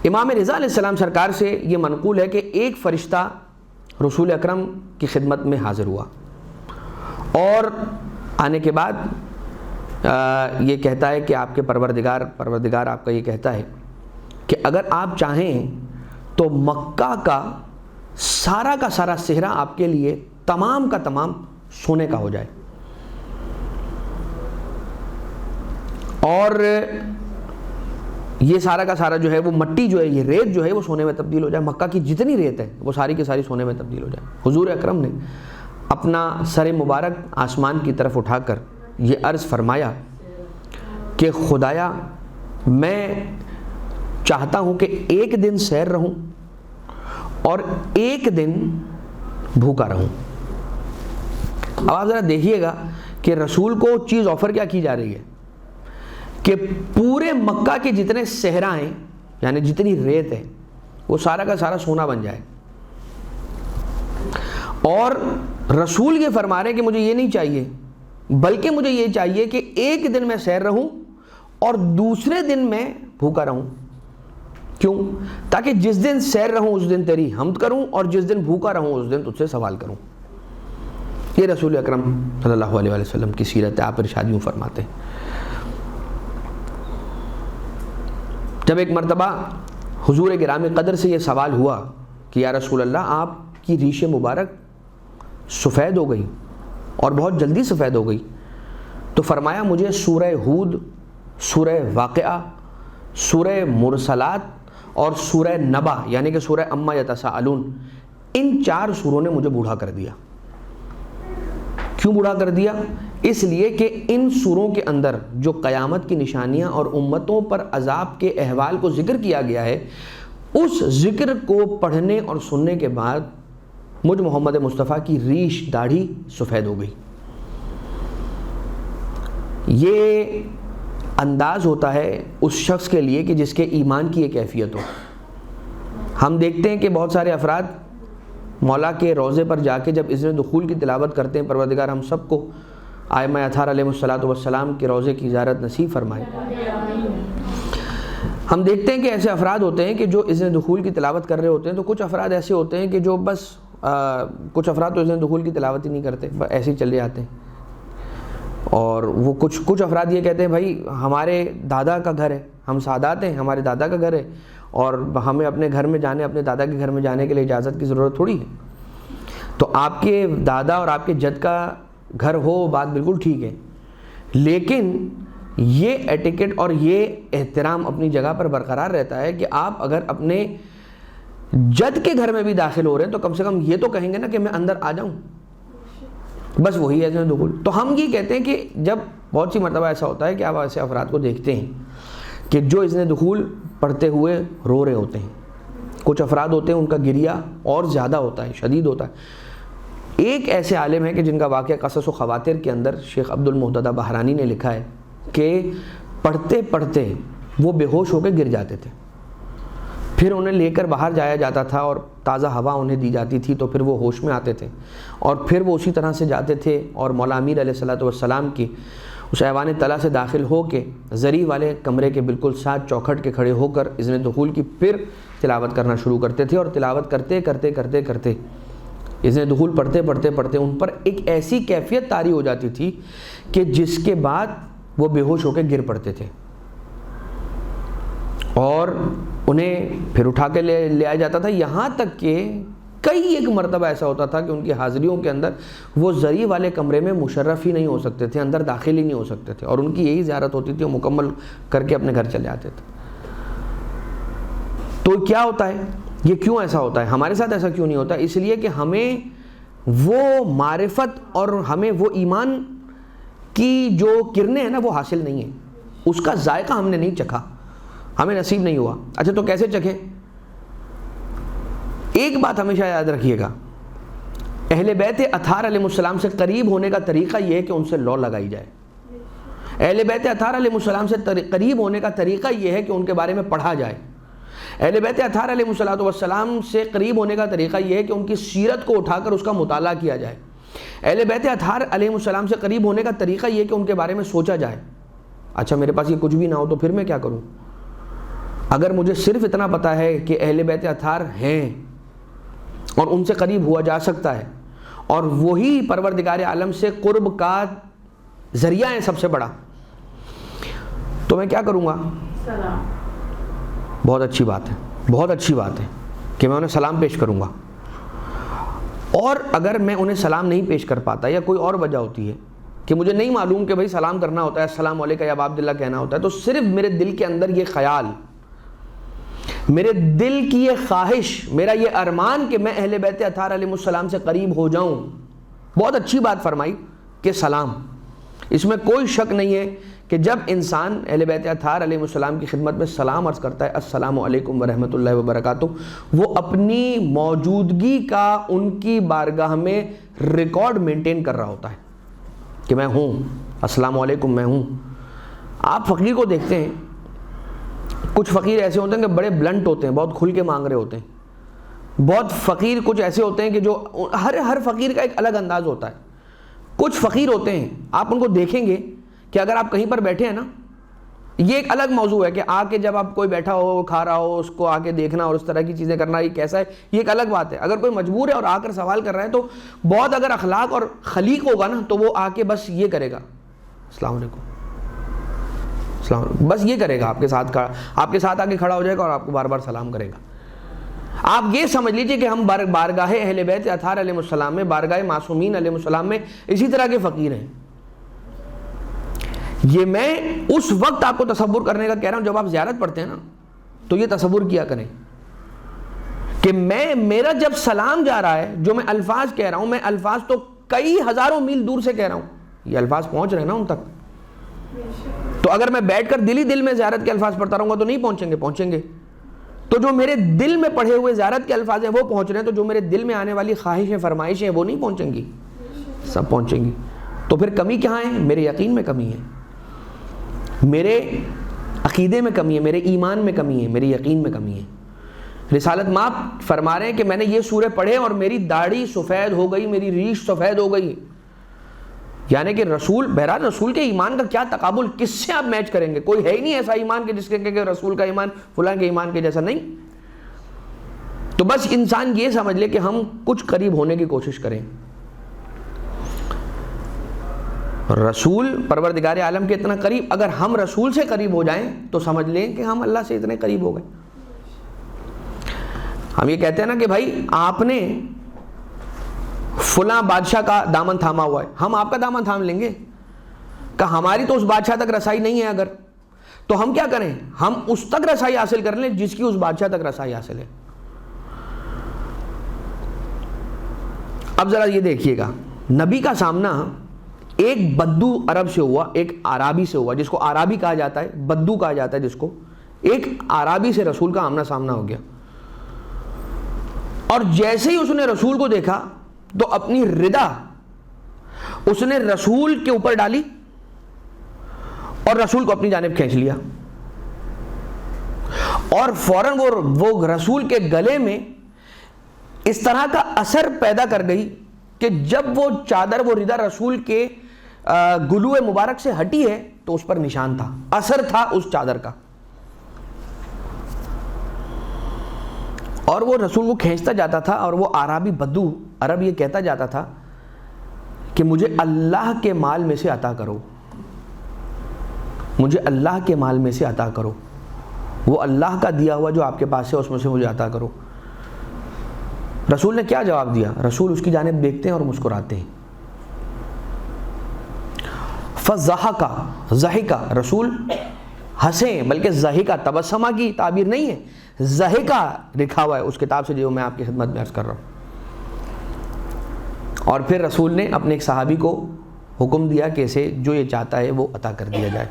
امام رضا علیہ السلام سرکار سے یہ منقول ہے کہ ایک فرشتہ رسول اکرم کی خدمت میں حاضر ہوا اور آنے کے بعد یہ کہتا ہے کہ آپ کے پروردگار آپ کا یہ کہتا ہے کہ اگر آپ چاہیں تو مکہ کا سارا صحرا آپ کے لیے تمام کا تمام سونے کا ہو جائے، اور یہ سارا کا سارا جو ہے وہ مٹی جو ہے، یہ ریت جو ہے وہ سونے میں تبدیل ہو جائے، مکہ کی جتنی ریت ہے وہ ساری کی ساری سونے میں تبدیل ہو جائے۔ حضور اکرم نے اپنا سر مبارک آسمان کی طرف اٹھا کر یہ عرض فرمایا کہ خدایا میں چاہتا ہوں کہ ایک دن سیر رہوں اور ایک دن بھوکا رہوں۔ اب آپ ذرا دیکھیے گا کہ رسول کو چیز آفر کیا کی جا رہی ہے کہ پورے مکہ کے جتنے صحرا ہیں، یعنی جتنی ریت ہے، وہ سارا کا سارا سونا بن جائے، اور رسول یہ فرما رہے ہیں کہ مجھے یہ نہیں چاہیے، بلکہ مجھے یہ چاہیے کہ ایک دن میں سیر رہوں اور دوسرے دن میں بھوکا رہوں۔ کیوں؟ تاکہ جس دن سیر رہوں اس دن تیری حمد کروں اور جس دن بھوکا رہوں اس دن تجھ سے سوال کروں۔ یہ رسول اکرم صلی اللہ علیہ وسلم کی سیرت ہے۔ آپ ارشاد یوں فرماتے ہیں، جب ایک مرتبہ حضور گرامی قدر سے یہ سوال ہوا کہ یا رسول اللہ آپ کی ریش مبارک سفید ہو گئی اور بہت جلدی سفید ہو گئی، تو فرمایا مجھے سورہ ہود، سورہ واقعہ، سورہ مرسلات اور سورہ نبا یعنی کہ سورہ اما یتساءلون، ان 4 سوروں نے مجھے بوڑھا کر دیا۔ کیوں بوڑھا کر دیا؟ اس لیے کہ ان سوروں کے اندر جو قیامت کی نشانیاں اور امتوں پر عذاب کے احوال کو ذکر کیا گیا ہے، اس ذکر کو پڑھنے اور سننے کے بعد مجھ محمد مصطفیٰ کی ریش داڑھی سفید ہو گئی۔ یہ انداز ہوتا ہے اس شخص کے لیے کہ جس کے ایمان کی یہ کیفیت ہو۔ ہم دیکھتے ہیں کہ بہت سارے افراد مولا کے روضے پر جا کے جب اذن دخول کی تلاوت کرتے ہیں، پروردگار ہم سب کو ائمہ اطہار علیہ الصلوۃ والسلام کے روضے کی زیارت نصیب فرمائے۔ ہم دیکھتے ہیں کہ ایسے افراد ہوتے ہیں کہ جو اذن دخول کی تلاوت کر رہے ہوتے ہیں، تو کچھ افراد ایسے ہوتے ہیں کہ جو بس کچھ افراد تو اذن دخول کی تلاوت ہی نہیں کرتے، بس ایسے ہی چلے جاتے ہیں، اور وہ کچھ افراد یہ کہتے ہیں بھائی ہمارے دادا کا گھر ہے، ہم سادات ہیں، ہمارے دادا کا گھر ہے، اور ہمیں اپنے گھر میں جانے، اپنے دادا کے گھر میں جانے کے لیے اجازت کی ضرورت تھوڑی ہے۔ تو آپ کے دادا اور آپ کے جد کا گھر ہو، بات بالکل ٹھیک ہے، لیکن یہ ایٹیکٹ اور یہ احترام اپنی جگہ پر برقرار رہتا ہے کہ آپ اگر اپنے جد کے گھر میں بھی داخل ہو رہے ہیں تو کم سے کم یہ تو کہیں گے نا کہ میں اندر آ جاؤں، بس وہی ہے اذن دخول۔ تو ہم یہ کہتے ہیں کہ جب بہت سی مرتبہ ایسا ہوتا ہے کہ آپ ایسے افراد کو دیکھتے ہیں کہ جو اذن دخول پڑھتے ہوئے رو رہے ہوتے ہیں، کچھ افراد ہوتے ہیں ان کا گریہ اور زیادہ ہوتا ہے، شدید ہوتا ہے۔ ایک ایسے عالم ہیں کہ جن کا واقعہ قصص و خواتر کے اندر شیخ عبد المحتدی بحرانی نے لکھا ہے کہ پڑھتے پڑھتے وہ بے ہوش ہو کے گر جاتے تھے، پھر انہیں لے کر باہر جایا جاتا تھا اور تازہ ہوا انہیں دی جاتی تھی تو پھر وہ ہوش میں آتے تھے، اور پھر وہ اسی طرح سے جاتے تھے اور مولا امیر علیہ الصلوۃ والسلام کی اس ایوان طلع سے داخل ہو کے زری والے کمرے کے بالکل ساتھ چوکھٹ کے کھڑے ہو کر اذن دخول کی پھر تلاوت کرنا شروع کرتے تھے، اور تلاوت کرتے کرتے کرتے کرتے اذن دخول پڑھتے پڑھتے پڑھتے ان پر ایک ایسی کیفیت طاری ہو جاتی تھی کہ جس کے بعد وہ بے ہوش ہو کے گر پڑتے تھے، اور انہیں پھر اٹھا کے لے آیا جاتا تھا، یہاں تک کہ کئی ایک مرتبہ ایسا ہوتا تھا کہ ان کی حاضریوں کے اندر وہ زری والے کمرے میں مشرف ہی نہیں ہو سکتے تھے، اندر داخل ہی نہیں ہو سکتے تھے، اور ان کی یہی زیارت ہوتی تھی، وہ مکمل کر کے اپنے گھر چلے آتے تھے۔ تو کیا ہوتا ہے، یہ کیوں ایسا ہوتا ہے، ہمارے ساتھ ایسا کیوں نہیں ہوتا؟ اس لیے کہ ہمیں وہ معرفت اور ہمیں وہ ایمان کی جو کرنیں ہیں نا وہ حاصل نہیں ہیں، اس کا ذائقہ ہم نے نہیں چکھا، ہمیں نصیب نہیں ہوا۔ اچھا تو کیسے چکھیں؟ ایک بات ہمیشہ یاد رکھیے گا، اہل بیت اطہار علیہ السلام سے قریب ہونے کا طریقہ یہ ہے کہ ان سے لو لگائی جائے۔ اہل بیت اطہار علیہ السلام سے قریب ہونے کا طریقہ یہ ہے کہ ان کے بارے میں پڑھا جائے۔ اہل بیت اطہار علیہ السلام سے قریب ہونے کا طریقہ یہ ہے کہ ان کی سیرت کو اٹھا کر اس کا مطالعہ کیا جائے۔ اہل بیت اطہار علیہ السلام سے قریب ہونے کا طریقہ یہ ہے کہ ان کے بارے میں سوچا جائے۔ اچھا میرے پاس یہ کچھ بھی نہ ہو تو پھر میں کیا کروں؟ اگر مجھے صرف اتنا پتا ہے کہ اہل بیت اطہار ہیں اور ان سے قریب ہوا جا سکتا ہے اور وہی پروردگار عالم سے قرب کا ذریعہ ہے سب سے بڑا، تو میں کیا کروں گا؟ سلام۔ بہت اچھی بات ہے، بہت اچھی بات ہے کہ میں انہیں سلام پیش کروں گا۔ اور اگر میں انہیں سلام نہیں پیش کر پاتا یا کوئی اور وجہ ہوتی ہے کہ مجھے نہیں معلوم کہ بھئی سلام کرنا ہوتا ہے، السلام علیکم یا ابا عبداللہ کہنا ہوتا ہے، تو صرف میرے دل کے اندر یہ خیال، میرے دل کی یہ خواہش، میرا یہ ارمان کہ میں اہل بیت اطہار علیہ السلام سے قریب ہو جاؤں، بہت اچھی بات فرمائی کہ سلام، اس میں کوئی شک نہیں ہے کہ جب انسان اہل بیت اطہار علیہ السلام کی خدمت میں سلام عرض کرتا ہے السلام علیکم ورحمۃ اللہ وبرکاتہ، وہ اپنی موجودگی کا ان کی بارگاہ میں ریکارڈ مینٹین کر رہا ہوتا ہے کہ میں ہوں، السلام علیکم میں ہوں۔ آپ فقیر کو دیکھتے ہیں، کچھ فقیر ایسے ہوتے ہیں کہ بڑے بلنٹ ہوتے ہیں، بہت کھل کے مانگ رہے ہوتے ہیں۔ بہت فقیر کچھ ایسے ہوتے ہیں کہ جو ہر فقیر کا ایک الگ انداز ہوتا ہے۔ کچھ فقیر ہوتے ہیں آپ ان کو دیکھیں گے کہ اگر آپ کہیں پر بیٹھے ہیں نا، یہ ایک الگ موضوع ہے کہ آ کے جب آپ کوئی بیٹھا ہو کھا رہا ہو اس کو آ کے دیکھنا اور اس طرح کی چیزیں کرنا، یہ کیسا ہے، یہ ایک الگ بات ہے۔ اگر کوئی مجبور ہے اور آ کر سوال کر رہا ہے تو بہت اگر اخلاق اور خلیق ہوگا نا تو وہ آ کے بس یہ کرے گا السلام علیکم، السلام علیکم، بس یہ کرے گا، آپ کے ساتھ آ کے کھڑا ہو جائے گا اور آپ کو بار بار سلام کرے گا۔ آپ یہ سمجھ لیجئے کہ ہم بارگاہ اہل بیت اطہار علیہ السلام میں، بارگاہ معصومین علیہ السلام میں اسی طرح کے فقیر ہیں۔ یہ میں اس وقت آپ کو تصور کرنے کا کہہ رہا ہوں جب آپ زیارت پڑھتے ہیں نا، تو یہ تصور کیا کریں کہ میرا جب سلام جا رہا ہے، جو میں الفاظ کہہ رہا ہوں، میں الفاظ تو کئی ہزاروں میل دور سے کہہ رہا ہوں، یہ الفاظ پہنچ رہے ہیں نا ان تک۔ تو اگر میں بیٹھ کر دل ہی دل میں زیارت کے الفاظ پڑھتا رہوں گا تو نہیں پہنچیں گے۔ تو جو میرے دل میں پڑھے ہوئے زیارت کے الفاظ ہیں وہ پہنچ رہے ہیں، تو جو میرے دل میں آنے والی خواہشیں فرمائشیں ہیں وہ نہیں پہنچیں گی، سب پہنچیں گی۔ تو پھر کمی کہاں ہے؟ میرے یقین میں کمی ہے، میرے عقیدے میں کمی ہے، میرے ایمان میں کمی ہے، میرے یقین میں کمی ہے۔ رسالت مآب فرما رہے ہیں کہ میں نے یہ سورے پڑھے اور میری داڑھی سفید ہو گئی، میری ریش سفید ہو گئی، یعنی کہ بہرحال رسول کے ایمان کا کیا تقابل، کس سے آپ میچ کریں گے؟ کوئی ہے ہی نہیں ایسا ایمان کہ جس کے کہ رسول کا ایمان فلاں کے ایمان کے جیسا نہیں۔ تو بس انسان یہ سمجھ لے کہ ہم کچھ قریب ہونے کی کوشش کریں، رسول پروردگار عالم کے اتنا قریب، اگر ہم رسول سے قریب ہو جائیں تو سمجھ لیں کہ ہم اللہ سے اتنے قریب ہو گئے۔ ہم یہ کہتے ہیں نا کہ بھائی آپ نے فلاں بادشاہ کا دامن تھاما ہوا ہے، ہم آپ کا دامن تھام لیں گے کہ ہماری تو اس بادشاہ تک رسائی نہیں ہے، اگر تو ہم کیا کریں، ہم اس تک رسائی حاصل کر لیں جس کی اس بادشاہ تک رسائی حاصل ہے۔ اب ذرا یہ دیکھیے گا، نبی کا سامنا ایک بدو عرب سے ہوا، ایک عرابی سے ہوا، جس کو عرابی کہا جاتا ہے، بدو کہا جاتا ہے جس کو، ایک عرابی سے رسول کا آمنا سامنا ہو گیا، اور جیسے ہی اس نے رسول کو دیکھا تو اپنی ردا اس نے رسول کے اوپر ڈالی اور رسول کو اپنی جانب کھینچ لیا، اور فوراً وہ رسول کے گلے میں اس طرح کا اثر پیدا کر گئی کہ جب وہ چادر، وہ ردا رسول کے گلوئے مبارک سے ہٹی ہے تو اس پر نشان تھا، اثر تھا اس چادر کا، اور وہ رسول کو کھینچتا جاتا تھا، اور وہ عربی بدو عرب یہ کہتا جاتا تھا کہ مجھے اللہ کے مال میں سے عطا کرو، مجھے اللہ کے مال میں سے عطا کرو، وہ اللہ کا دیا ہوا جو آپ کے پاس ہے اس میں سے مجھے عطا کرو۔ رسول نے کیا جواب دیا؟ رسول اس کی جانب دیکھتے ہیں اور مسکراتے ہیں. ضحکا رسول ہنسیں، بلکہ ضحکا تبسمہ کی تعبیر نہیں ہے، ضحکا لکھا ہوا ہے اس کتاب سے جو میں آپ کی خدمت میں عرض کر رہا ہوں. اور پھر رسول نے اپنے ایک صحابی کو حکم دیا کہ اسے جو یہ چاہتا ہے وہ عطا کر دیا جائے.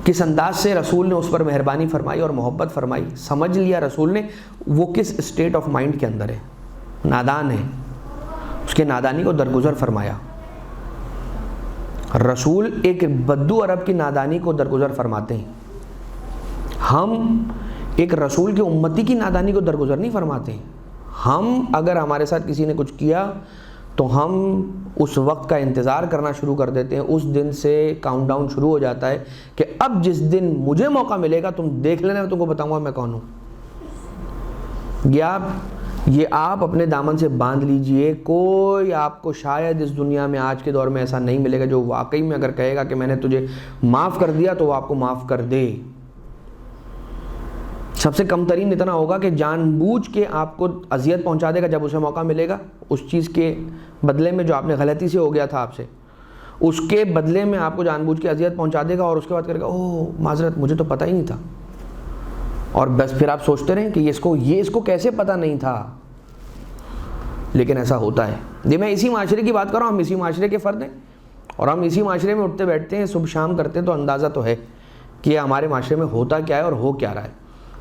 کس انداز سے رسول نے اس پر مہربانی فرمائی اور محبت فرمائی. سمجھ لیا رسول نے وہ کس اسٹیٹ آف مائنڈ کے اندر ہے، نادان ہے، اس کے نادانی کو درگزر فرمایا. رسول ایک بدو عرب کی نادانی کو درگزر فرماتے ہیں. ہم ایک رسول کے امتی کی نادانی کو درگزر نہیں فرماتے ہیں. ہم اگر ہمارے ساتھ کسی نے کچھ کیا تو ہم اس وقت کا انتظار کرنا شروع کر دیتے ہیں. اس دن سے کاؤنٹ ڈاؤن شروع ہو جاتا ہے کہ اب جس دن مجھے موقع ملے گا تم دیکھ لینا، میں تم کو بتاؤں گا میں کون ہوں. یہ آپ اپنے دامن سے باندھ لیجئے. کوئی آپ کو شاید اس دنیا میں آج کے دور میں ایسا نہیں ملے گا جو واقعی میں اگر کہے گا کہ میں نے تجھے معاف کر دیا تو وہ آپ کو معاف کر دے. سب سے کم ترین اتنا ہوگا کہ جان بوجھ کے آپ کو اذیت پہنچا دے گا جب اسے موقع ملے گا، اس چیز کے بدلے میں جو آپ نے غلطی سے ہو گیا تھا آپ سے، اس کے بدلے میں آپ کو جان بوجھ کے اذیت پہنچا دے گا اور اس کے بعد کرے گا اوہ معذرت مجھے تو پتہ ہی نہیں تھا. اور بس پھر آپ سوچتے رہیں کہ یہ اس کو کیسے پتہ نہیں تھا. لیکن ایسا ہوتا ہے. یہ میں اسی معاشرے کی بات کر رہا ہوں، ہم اسی معاشرے کے فرد ہیں اور ہم اسی معاشرے میں اٹھتے بیٹھتے ہیں، صبح شام کرتے ہیں، تو اندازہ تو ہے کہ ہمارے معاشرے میں ہوتا کیا ہے اور ہو کیا رہا ہے.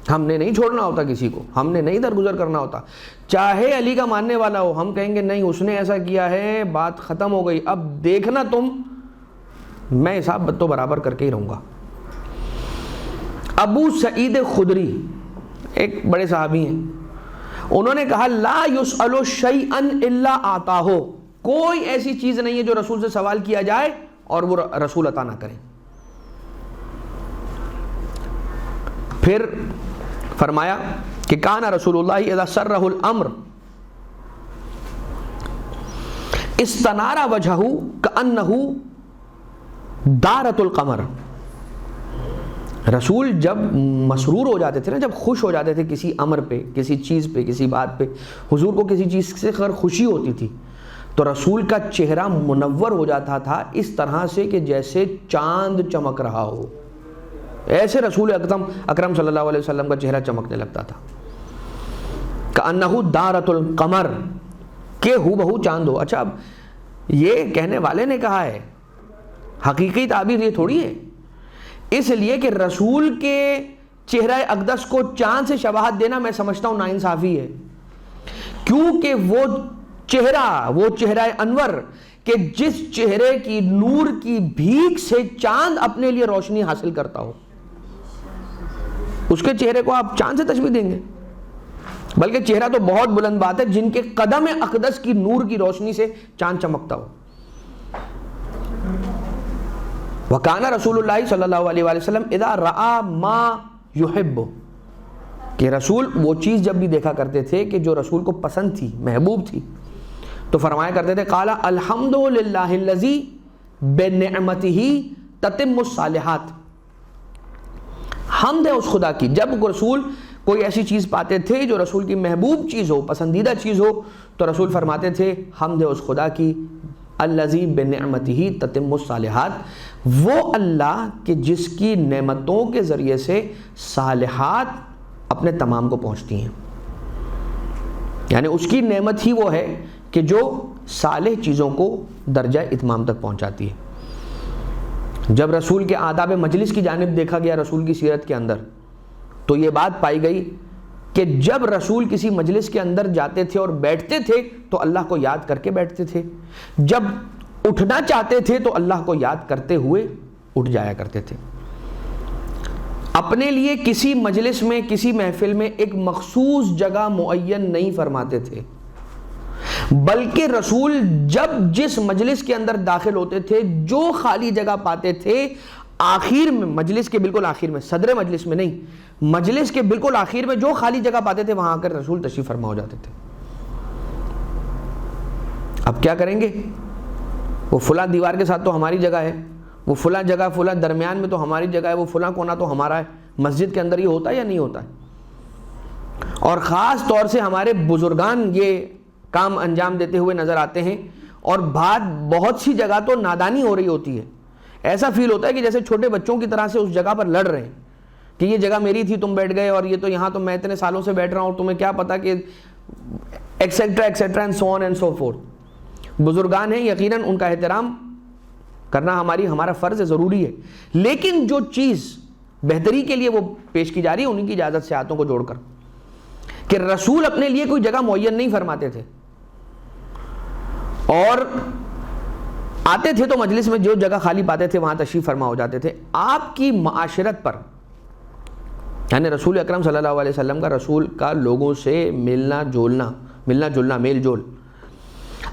ہم نے نہیں چھوڑنا ہوتا کسی کو، ہم نے نہیں درگزر کرنا ہوتا. چاہے علی کا ماننے والا ہو، ہم کہیں گے نہیں اس نے ایسا کیا ہے، بات ختم ہو گئی، اب دیکھنا تم، میں حساب تو برابر کر کے ہی رہوں گا. ابو سعید خدری ایک بڑے صحابی ہیں، انہوں نے کہا لا یسأل شیئا الا آتاہ، کوئی ایسی چیز نہیں ہے جو رسول سے سوال کیا جائے اور وہ رسول عطا نہ کریں. پھر فرمایا کہ کان رسول اللہ اذا سرہ الامر استنار وجہہ کأنہ دارت القمر. رسول جب مسرور ہو جاتے تھے نا، جب خوش ہو جاتے تھے کسی امر پہ، کسی چیز پہ، کسی بات پہ، حضور کو کسی چیز سے خیر خوشی ہوتی تھی تو رسول کا چہرہ منور ہو جاتا تھا اس طرح سے کہ جیسے چاند چمک رہا ہو. ایسے رسول اکرم صلی اللہ علیہ وسلم کا چہرہ چمکنے لگتا تھا. کأنہ دارت القمر، کہ ہو بہو چاند ہو. اچھا اب یہ کہنے والے نے کہا ہے، حقیقی تعبیر یہ تھوڑی ہے. اس لیے کہ رسول کے چہرہ اقدس کو چاند سے شباہت دینا میں سمجھتا ہوں ناانصافی ہے، کیونکہ وہ چہرہ انور کہ جس چہرے کی نور کی بھیک سے چاند اپنے لیے روشنی حاصل کرتا ہو، اس کے چہرے کو آپ چاند سے تشبیہ دیں گے؟ بلکہ چہرہ تو بہت بلند بات ہے جن کے قدم اقدس کی نور کی روشنی سے چاند چمکتا ہو. وَكَانَ رسول اللہ صلی اللہ علیہ وسلم اذا رأى ما يحب، کہ رسول وہ چیز جب بھی دیکھا کرتے تھے کہ جو رسول کو پسند تھی، محبوب تھی، تو فرمایا کرتے تھے قال الحمد للہ الذی بنعمتہ تتم الصالحات. حمد ہے اس خدا کی. جب رسول کوئی ایسی چیز پاتے تھے جو رسول کی محبوب چیز ہو، پسندیدہ چیز ہو، تو رسول فرماتے تھے حمد ہے اس خدا کی الذی بنعمتہ تتم الصالحات، وہ اللہ کہ جس کی نعمتوں کے ذریعے سے صالحات اپنے تمام کو پہنچتی ہیں. یعنی اس کی نعمت ہی وہ ہے کہ جو صالح چیزوں کو درجہ اتمام تک پہنچاتی ہے. جب رسول کے آداب مجلس کی جانب دیکھا گیا رسول کی سیرت کے اندر، تو یہ بات پائی گئی کہ جب رسول کسی مجلس کے اندر جاتے تھے اور بیٹھتے تھے تو اللہ کو یاد کر کے بیٹھتے تھے، جب اٹھنا چاہتے تھے تو اللہ کو یاد کرتے ہوئے اٹھ جایا کرتے تھے. اپنے لیے کسی مجلس میں، کسی محفل میں ایک مخصوص جگہ معین نہیں فرماتے تھے، بلکہ رسول جب جس مجلس کے اندر داخل ہوتے تھے، جو خالی جگہ پاتے تھے، آخر میں، مجلس کے بالکل آخر میں، صدر مجلس میں نہیں، مجلس کے بالکل آخر میں جو خالی جگہ پاتے تھے وہاں آ کر رسول تشریف فرما ہو جاتے تھے. اب کیا کریں گے؟ وہ فلاں دیوار کے ساتھ تو ہماری جگہ ہے، وہ فلاں جگہ، فلاں درمیان میں تو ہماری جگہ ہے، وہ فلاں کونا تو ہمارا ہے. مسجد کے اندر یہ ہوتا ہے یا نہیں ہوتا ہے؟ اور خاص طور سے ہمارے بزرگان یہ کام انجام دیتے ہوئے نظر آتے ہیں، اور بہت سی جگہ تو نادانی ہو رہی ہوتی ہے، ایسا فیل ہوتا ہے کہ جیسے چھوٹے بچوں کی طرح سے اس جگہ پر لڑ رہے ہیں کہ یہ جگہ میری تھی تم بیٹھ گئے، اور یہ تو یہاں تو میں اتنے سالوں سے بیٹھ رہا ہوں، تمہیں کیا پتا کہ etcetera etcetera and so on and so forth. بزرگان ہیں، یقیناً ان کا احترام کرنا ہمارا فرض ہے، ضروری ہے، لیکن جو چیز بہتری کے لیے وہ پیش کی جا رہی ہے انہیں کی اجازت سے ہاتھوں کو جوڑ کر، کہ رسول اپنے لیے کوئی جگہ معین نہیں فرماتے تھے، اور آتے تھے تو مجلس میں جو جگہ خالی پاتے تھے وہاں تشریف فرما ہو جاتے تھے۔ آپ کی معاشرت پر، یعنی رسول اکرم صلی اللہ علیہ وسلم کا، رسول کا لوگوں سے ملنا جلنا میل جول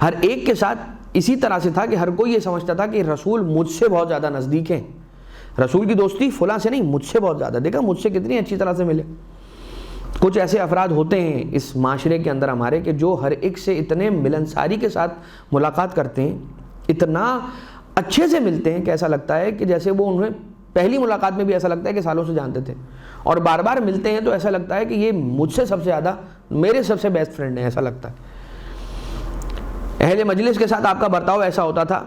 ہر ایک کے ساتھ اسی طرح سے تھا کہ ہر کوئی یہ سمجھتا تھا کہ رسول مجھ سے بہت زیادہ نزدیک ہیں، رسول کی دوستی فلاں سے نہیں، مجھ سے بہت زیادہ، دیکھا مجھ سے کتنی اچھی طرح سے ملے۔ کچھ ایسے افراد ہوتے ہیں اس معاشرے کے اندر ہمارے کہ جو ہر ایک سے اتنے ملنساری کے ساتھ ملاقات کرتے ہیں، اتنا اچھے سے ملتے ہیں کہ ایسا لگتا ہے کہ جیسے وہ انہیں پہلی ملاقات میں بھی ایسا لگتا ہے کہ سالوں سے جانتے تھے، اور بار بار ملتے ہیں تو ایسا لگتا ہے کہ یہ مجھ سے سب سے زیادہ میرے سب سے بیسٹ فرینڈ ہیں، ایسا لگتا ہے۔ اہل مجلس کے ساتھ آپ کا برتاؤ ایسا ہوتا تھا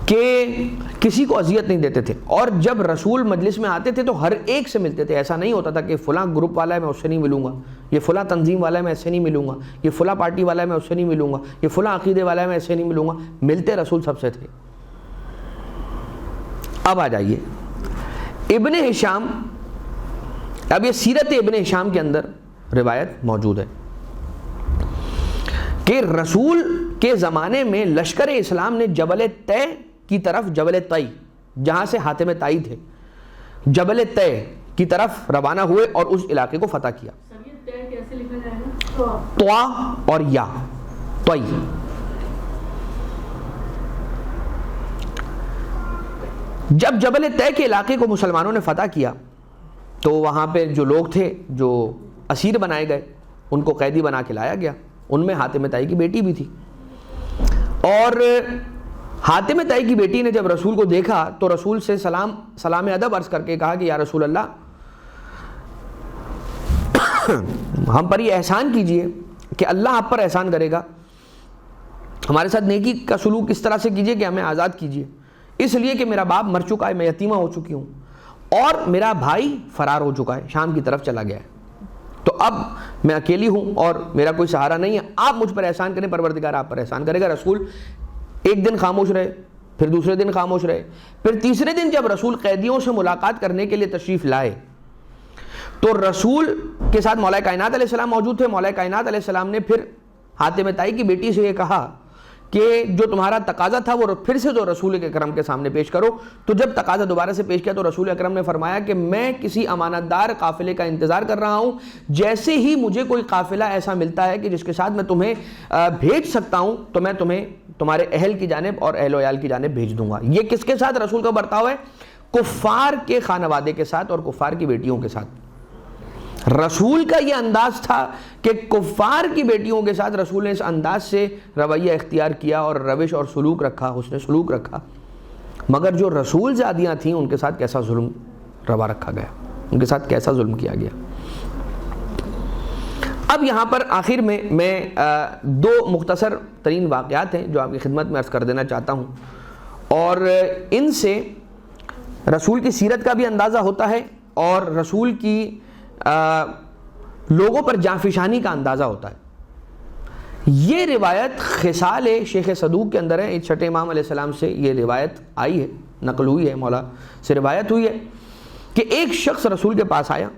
کہ کسی کو اذیت نہیں دیتے تھے، اور جب رسول مجلس میں آتے تھے تو ہر ایک سے ملتے تھے، ایسا نہیں ہوتا تھا کہ فلاں گروپ والا ہے میں اس سے نہیں ملوں گا، یہ فلاں تنظیم والا ہے میں اس سے نہیں ملوں گا، یہ فلاں پارٹی والا ہے میں اس سے نہیں ملوں گا، یہ فلاں عقیدے والا ہے میں اس سے نہیں ملوں گا، ملتے رسول سب سے تھے۔ اب آ جائیے ابن ہشام، اب یہ سیرت ابن ہشام کے اندر روایت موجود ہے کہ رسول کے زمانے میں لشکر اسلام نے جبل طے کی طرف، جبل طی جہاں سے حاتم طائی تھے، جبل طے کی طرف روانہ ہوئے اور اس علاقے کو فتح کیا۔ طوا اور یا طی۔ جب جبل طے کے علاقے کو مسلمانوں نے فتح کیا تو وہاں پہ جو لوگ تھے جو اسیر بنائے گئے ان کو قیدی بنا کے لایا گیا، ان میں حاتم طائی کی بیٹی بھی تھی، اور حاتم طائی کی بیٹی نے جب رسول کو دیکھا تو رسول سے سلام ادب عرض کر کے کہا کہ یا رسول اللہ ہم پر یہ احسان کیجئے کہ اللہ آپ پر احسان کرے گا، ہمارے ساتھ نیکی کا سلوک اس طرح سے کیجئے کہ ہمیں آزاد کیجئے، اس لیے کہ میرا باپ مر چکا ہے، میں یتیمہ ہو چکی ہوں، اور میرا بھائی فرار ہو چکا ہے، شام کی طرف چلا گیا ہے، تو اب میں اکیلی ہوں اور میرا کوئی سہارا نہیں ہے، آپ مجھ پر احسان کریں، پروردگار آپ پر احسان کرے گا۔ رسول ایک دن خاموش رہے، پھر دوسرے دن خاموش رہے، پھر تیسرے دن جب رسول قیدیوں سے ملاقات کرنے کے لیے تشریف لائے تو رسول کے ساتھ مولا کائنات علیہ السلام موجود تھے۔ مولا کائنات علیہ السلام نے پھر حاتم طائی کی بیٹی سے یہ کہا کہ جو تمہارا تقاضا تھا وہ پھر سے جو رسول اکرم کے سامنے پیش کرو۔ تو جب تقاضا دوبارہ سے پیش کیا تو رسول اکرم نے فرمایا کہ میں کسی امانت دار قافلے کا انتظار کر رہا ہوں، جیسے ہی مجھے کوئی قافلہ ایسا ملتا ہے کہ جس کے ساتھ میں تمہیں بھیج سکتا ہوں تو میں تمہیں تمہارے اہل کی جانب اور اہل و عیال کی جانب بھیج دوں گا۔ یہ کس کے ساتھ رسول کا برتاؤ ہے؟ کفار کے خانوادے کے ساتھ اور کفار کی بیٹیوں کے ساتھ۔ رسول کا یہ انداز تھا کہ کفار کی بیٹیوں کے ساتھ رسول نے اس انداز سے رویہ اختیار کیا اور روش اور سلوک رکھا، حسن سلوک رکھا، مگر جو رسول زادیاں تھیں ان کے ساتھ کیسا ظلم روا رکھا گیا، ان کے ساتھ کیسا ظلم کیا گیا۔ اب یہاں پر آخر میں دو مختصر ترین واقعات ہیں جو آپ کی خدمت میں عرض کر دینا چاہتا ہوں، اور ان سے رسول کی سیرت کا بھی اندازہ ہوتا ہے اور رسول کی لوگوں پر جانفشانی کا اندازہ ہوتا ہے۔ یہ روایت خصال شیخ صدوق کے اندر ہے، چھٹے امام علیہ السلام سے یہ روایت آئی ہے، نقل ہوئی ہے، مولا سے روایت ہوئی ہے کہ ایک شخص رسول کے پاس آیا،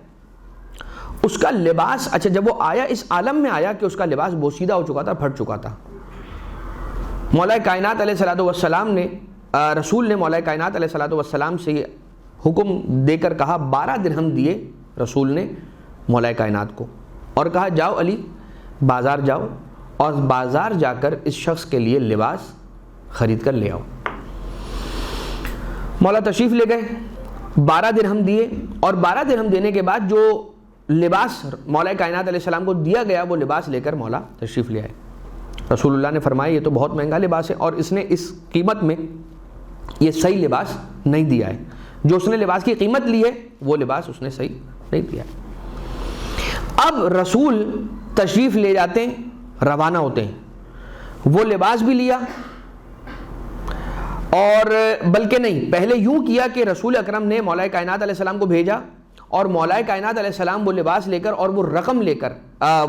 اس کا لباس، اچھا جب وہ آیا اس عالم میں آیا کہ اس کا لباس بوسیدہ ہو چکا تھا، پھٹ چکا تھا۔ مولا کائنات علیہ السلام نے، رسول نے مولا کائنات علیہ السلام سے یہ حکم دے کر کہا، 12 درہم دیے رسول نے مولا کائنات کو اور کہا جاؤ علی بازار جاؤ اور بازار جا کر اس شخص کے لیے لباس خرید کر لے آؤ۔ مولا تشریف لے گئے، 12 درہم دیے، اور 12 درہم دینے کے بعد جو لباس مولا کائنات علیہ السلام کو دیا گیا وہ لباس لے کر مولا تشریف لے آئے۔ رسول اللہ نے فرمایا یہ تو بہت مہنگا لباس ہے اور اس نے اس قیمت میں یہ صحیح لباس نہیں دیا ہے، جو اس نے لباس کی قیمت لی ہے وہ لباس اس نے صحیح نہیں دیا ہے۔ اب رسول تشریف لے جاتے ہیں, روانہ ہوتے ہیں, وہ لباس بھی لیا, اور بلکہ نہیں, پہلے یوں کیا کہ رسول اکرم نے مولا کائنات علیہ السلام کو بھیجا, اور مولا کائنات علیہ السلام وہ لباس لے کر اور وہ رقم لے کر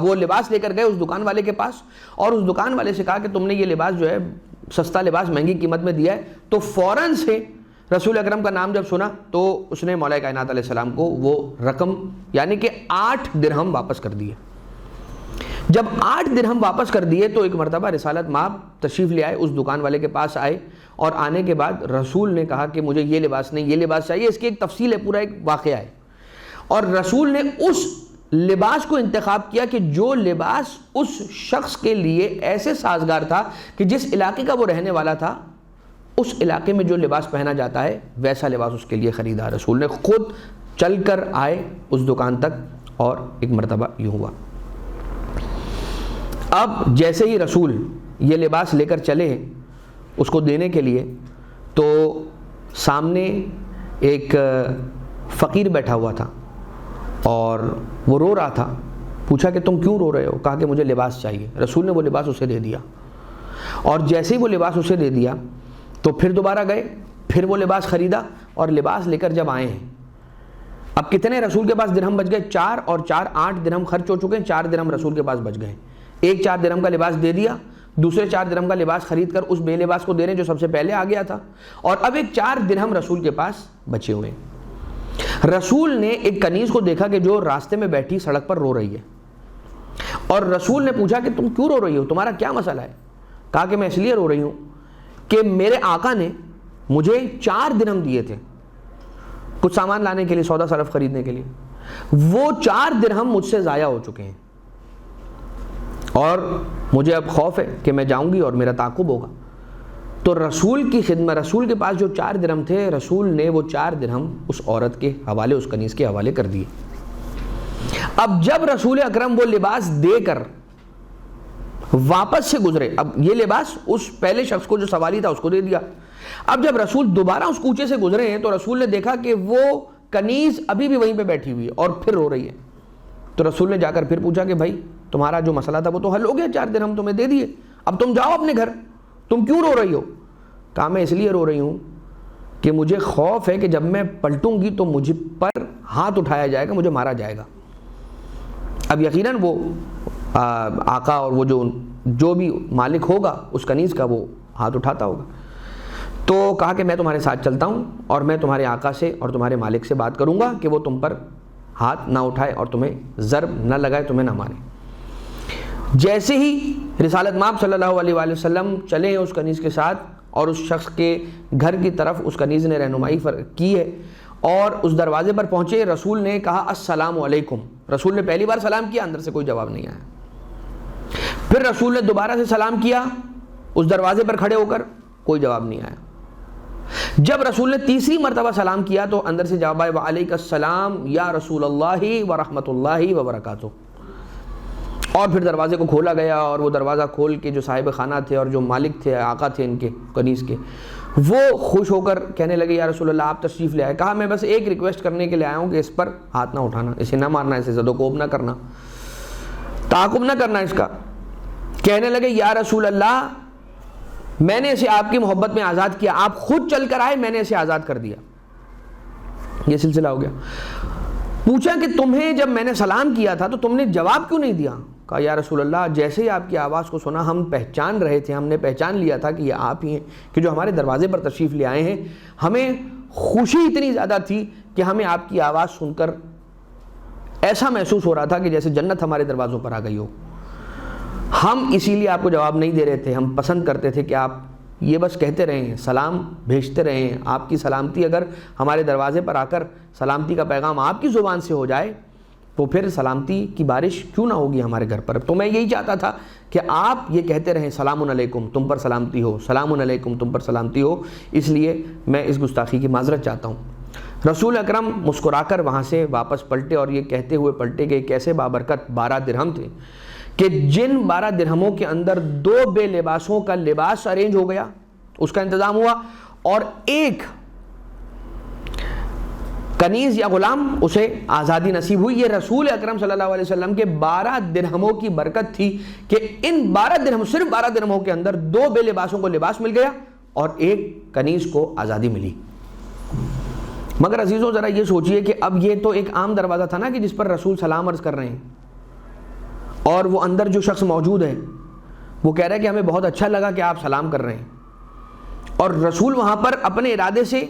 وہ لباس لے کر گئے اس دکان والے کے پاس, اور اس دکان والے سے کہا کہ تم نے یہ لباس جو ہے سستا لباس مہنگی قیمت میں دیا ہے. تو فوراً سے رسول اکرم کا نام جب سنا تو اس نے مولا کائنات علیہ السلام کو وہ رقم یعنی کہ 8 درہم واپس کر دیے. جب 8 درہم واپس کر دیے تو ایک مرتبہ رسالت مآب تشریف لے آئے, اس دکان والے کے پاس آئے, اور آنے کے بعد رسول نے کہا کہ مجھے یہ لباس نہیں, یہ لباس چاہیے. اس کی ایک تفصیل ہے, پورا ایک واقعہ ہے, اور رسول نے اس لباس کو انتخاب کیا کہ جو لباس اس شخص کے لیے ایسے سازگار تھا کہ جس علاقے کا وہ رہنے والا تھا, اس علاقے میں جو لباس پہنا جاتا ہے ویسا لباس اس کے لیے خریدا. رسول نے خود چل کر آئے اس دکان تک, اور ایک مرتبہ یوں ہوا. اب جیسے ہی رسول یہ لباس لے کر چلے اس کو دینے کے لیے, تو سامنے ایک فقیر بیٹھا ہوا تھا اور وہ رو رہا تھا. پوچھا کہ تم کیوں رو رہے ہو؟ کہا کہ مجھے لباس چاہیے. رسول نے وہ لباس اسے دے دیا, اور جیسے ہی وہ لباس اسے دے دیا تو پھر دوبارہ گئے, پھر وہ لباس خریدا, اور لباس لے کر جب آئے ہیں, اب کتنے رسول کے پاس درہم بچ گئے؟ 4, اور 4 8 درہم خرچ ہو چکے ہیں, 4 درہم رسول کے پاس بچ گئے. ایک 4 درہم کا لباس دے دیا, دوسرے 4 درہم کا لباس خرید کر اس بے لباس کو دے رہے ہیں جو سب سے پہلے آ گیا تھا, اور اب ایک 4 درہم رسول کے پاس بچے ہوئے ہیں. رسول نے ایک کنیز کو دیکھا کہ جو راستے میں بیٹھی سڑک پر رو رہی ہے, اور رسول نے پوچھا کہ تم کیوں رو رہی ہو, تمہارا کیا مسئلہ ہے؟ کہا کہ میں اس لیے رو رہی ہوں کہ میرے آقا نے مجھے 4 درہم دیے تھے کچھ سامان لانے کے لیے, سودا صرف خریدنے کے لیے. وہ 4 درہم مجھ سے ضائع ہو چکے ہیں, اور مجھے اب خوف ہے کہ میں جاؤں گی اور میرا تعاقب ہوگا. تو رسول کی خدمت, رسول کے پاس جو 4 درہم تھے, رسول نے وہ 4 درہم اس عورت کے حوالے, اس کنیز کے حوالے کر دیے. اب جب رسول اکرم وہ لباس دے کر واپس سے گزرے, اب یہ لباس اس پہلے شخص کو جو سوالی تھا اس کو دے دیا. اب جب رسول دوبارہ اس کوچے سے گزرے ہیں تو رسول نے دیکھا کہ وہ کنیز ابھی بھی وہیں پہ بیٹھی ہوئی ہے اور پھر رو رہی ہے. تو رسول نے جا کر پھر پوچھا کہ بھائی تمہارا جو مسئلہ تھا وہ تو حل ہو گیا, 4 درہم تمہیں دے دیے, اب تم جاؤ اپنے گھر, تم کیوں رو رہی ہو؟ کہا میں اس لیے رو رہی ہوں کہ مجھے خوف ہے کہ جب میں پلٹوں گی تو مجھ پر ہاتھ اٹھایا جائے گا, مجھے مارا جائے گا. اب یقیناً وہ آقا اور وہ جو بھی مالک ہوگا اس کنیز کا وہ ہاتھ اٹھاتا ہوگا. تو کہا کہ میں تمہارے ساتھ چلتا ہوں اور میں تمہارے آقا سے اور تمہارے مالک سے بات کروں گا کہ وہ تم پر ہاتھ نہ اٹھائے اور تمہیں ضرب نہ لگائے, تمہیں نہ مارے. جیسے ہی رسالت مآب صلی اللہ علیہ وآلہ وسلم چلے ہیں اس کنیز کے ساتھ, اور اس شخص کے گھر کی طرف اس کنیز نے رہنمائی کی ہے, اور اس دروازے پر پہنچے, رسول نے کہا السلام علیکم. رسول نے پہلی بار سلام کیا, اندر سے کوئی جواب نہیں آیا. پھر رسول نے دوبارہ سے سلام کیا اس دروازے پر کھڑے ہو کر, کوئی جواب نہیں آیا. جب رسول نے تیسری مرتبہ سلام کیا تو اندر سے جواب آیا وعلیک السلام یا رسول اللہ ورحمۃ اللہ وبرکاتہ. اور پھر دروازے کو کھولا گیا, اور وہ دروازہ کھول کے جو صاحب خانہ تھے اور جو مالک تھے, آقا تھے ان کے کنیز کے, وہ خوش ہو کر کہنے لگے یا رسول اللہ آپ تشریف لے آئے. کہا میں بس ایک ریکویسٹ کرنے کے لیے آیا ہوں کہ اس پر ہاتھ نہ اٹھانا, اسے نہ مارنا, اسے زد و کوب نہ کرنا, تعاقب نہ کرنا اس کا. کہنے لگے یا رسول اللہ میں نے اسے آپ کی محبت میں آزاد کیا, آپ خود چل کر آئے, میں نے اسے آزاد کر دیا. یہ سلسلہ ہو گیا. پوچھا کہ تمہیں جب میں نے سلام کیا تھا تو تم نے جواب کیوں نہیں دیا؟ کہا یا رسول اللہ جیسے ہی آپ کی آواز کو سنا ہم پہچان رہے تھے, ہم نے پہچان لیا تھا کہ یہ آپ ہی ہیں کہ جو ہمارے دروازے پر تشریف لے آئے ہیں. ہمیں خوشی اتنی زیادہ تھی کہ ہمیں آپ کی آواز سن کر ایسا محسوس ہو رہا تھا کہ جیسے جنت ہمارے دروازوں پر آ گئی ہو. ہم اسی لیے آپ کو جواب نہیں دے رہے تھے, ہم پسند کرتے تھے کہ آپ یہ بس کہتے رہیں, سلام بھیجتے رہیں. آپ کی سلامتی اگر ہمارے دروازے پر آ کر سلامتی کا پیغام آپ کی زبان سے ہو جائے تو پھر سلامتی کی بارش کیوں نہ ہوگی ہمارے گھر پر. تو میں یہی چاہتا تھا کہ آپ یہ کہتے رہیں سلام علیکم تم پر سلامتی ہو, سلام علیکم تم پر سلامتی ہو. اس لیے میں اس گستاخی کی معذرت چاہتا ہوں. رسول اکرم مسکرا کر وہاں سے واپس پلٹے, اور یہ کہتے ہوئے پلٹے کہ کیسے بابرکت 12 درہم تھے کہ جن 12 درہموں کے اندر 2 بے لباسوں کا لباس ارینج ہو گیا, اس کا انتظام ہوا, اور ایک کنیز یا غلام اسے آزادی نصیب ہوئی. یہ رسول اکرم صلی اللہ علیہ وسلم کے 12 درہموں کی برکت تھی کہ ان 12 درہم، صرف 12 درہموں کے اندر 2 بے لباسوں کو لباس مل گیا اور ایک کنیز کو آزادی ملی. مگر عزیزوں ذرا یہ سوچئے کہ اب یہ تو ایک عام دروازہ تھا نا کہ جس پر رسول سلام عرض کر رہے ہیں، اور وہ اندر جو شخص موجود ہے وہ کہہ رہا ہے کہ ہمیں بہت اچھا لگا کہ آپ سلام کر رہے ہیں، اور رسول وہاں پر اپنے ارادے سے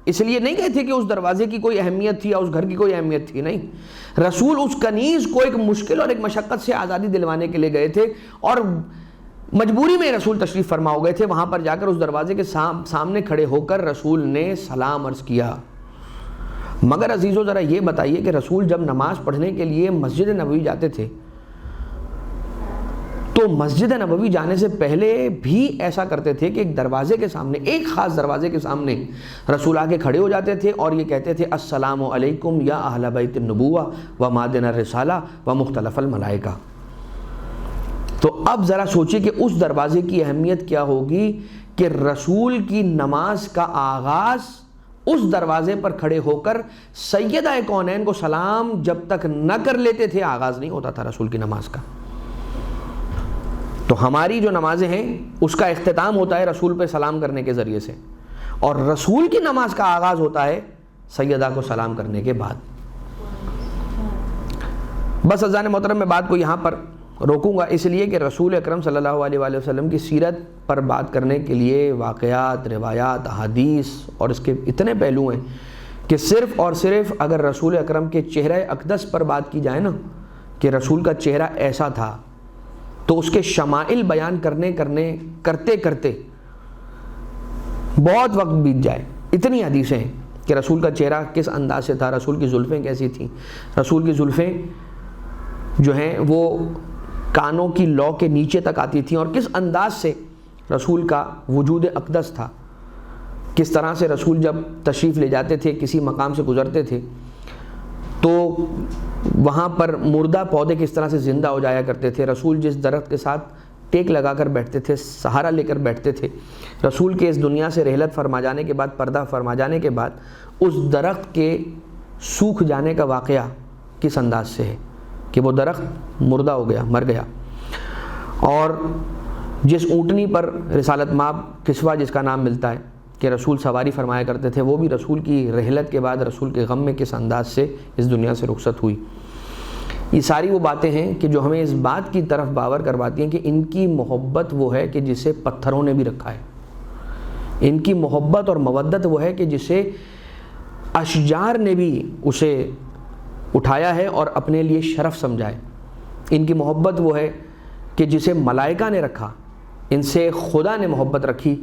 اس لیے نہیں گئے تھے کہ اس دروازے کی کوئی اہمیت تھی یا اس گھر کی کوئی اہمیت تھی، نہیں، رسول اس کنیز کو ایک مشکل اور ایک مشقت سے آزادی دلوانے کے لیے گئے تھے، اور مجبوری میں رسول تشریف فرما ہو گئے تھے. وہاں پر جا کر اس دروازے کے سامنے کھڑے ہو کر رسول نے سلام عرض کیا. مگر عزیزو ذرا یہ بتائیے کہ رسول جب نماز پڑھنے کے لیے مسجد نبوی جاتے تھے تو مسجد نبوی جانے سے پہلے بھی ایسا کرتے تھے کہ ایک دروازے کے سامنے، ایک خاص دروازے کے سامنے رسول آ کے کھڑے ہو جاتے تھے اور یہ کہتے تھے السلام علیکم یا اہل بیت النبوہ و مادن الرسالہ و مختلف الملائکہ. تو اب ذرا سوچیں کہ اس دروازے کی اہمیت کیا ہوگی کہ رسول کی نماز کا آغاز اس دروازے پر کھڑے ہو کر سیدہ کونین کو سلام جب تک نہ کر لیتے تھے آغاز نہیں ہوتا تھا رسول کی نماز کا. تو ہماری جو نمازیں ہیں اس کا اختتام ہوتا ہے رسول پہ سلام کرنے کے ذریعے سے، اور رسول کی نماز کا آغاز ہوتا ہے سیدہ کو سلام کرنے کے بعد. بس عزیزان محترم میں بات کو یہاں پر روکوں گا، اس لیے کہ رسول اکرم صلی اللہ علیہ وآلہ وسلم کی سیرت پر بات کرنے کے لیے واقعات، روایات، احادیث اور اس کے اتنے پہلو ہیں کہ صرف اور صرف اگر رسول اکرم کے چہرہ اقدس پر بات کی جائے نا کہ رسول کا چہرہ ایسا تھا، تو اس کے شمائل بیان کرتے کرتے بہت وقت بیت جائے. اتنی حدیثیں ہیں کہ رسول کا چہرہ کس انداز سے تھا، رسول کی زلفیں کیسی تھیں، رسول کی زلفیں جو ہیں وہ کانوں کی لو کے نیچے تک آتی تھیں، اور کس انداز سے رسول کا وجود اقدس تھا، کس طرح سے رسول جب تشریف لے جاتے تھے، کسی مقام سے گزرتے تھے تو وہاں پر مردہ پودے کس طرح سے زندہ ہو جایا کرتے تھے، رسول جس درخت کے ساتھ ٹیک لگا کر بیٹھتے تھے، سہارا لے کر بیٹھتے تھے، رسول کے اس دنیا سے رحلت فرما جانے کے بعد، پردہ فرما جانے کے بعد اس درخت کے سوکھ جانے کا واقعہ کس انداز سے ہے کہ وہ درخت مردہ ہو گیا، مر گیا. اور جس اونٹنی پر رسالت مآب کسوہ جس کا نام ملتا ہے کہ رسول سواری فرمایا کرتے تھے، وہ بھی رسول کی رحلت کے بعد رسول کے غم میں کس انداز سے اس دنیا سے رخصت ہوئی. یہ ساری وہ باتیں ہیں کہ جو ہمیں اس بات کی طرف باور کرواتی ہیں کہ ان کی محبت وہ ہے کہ جسے پتھروں نے بھی رکھا ہے، ان کی محبت اور مودت وہ ہے کہ جسے اشجار نے بھی اسے اٹھایا ہے اور اپنے لیے شرف سمجھائے. ان کی محبت وہ ہے کہ جسے ملائکہ نے رکھا، ان سے خدا نے محبت رکھی.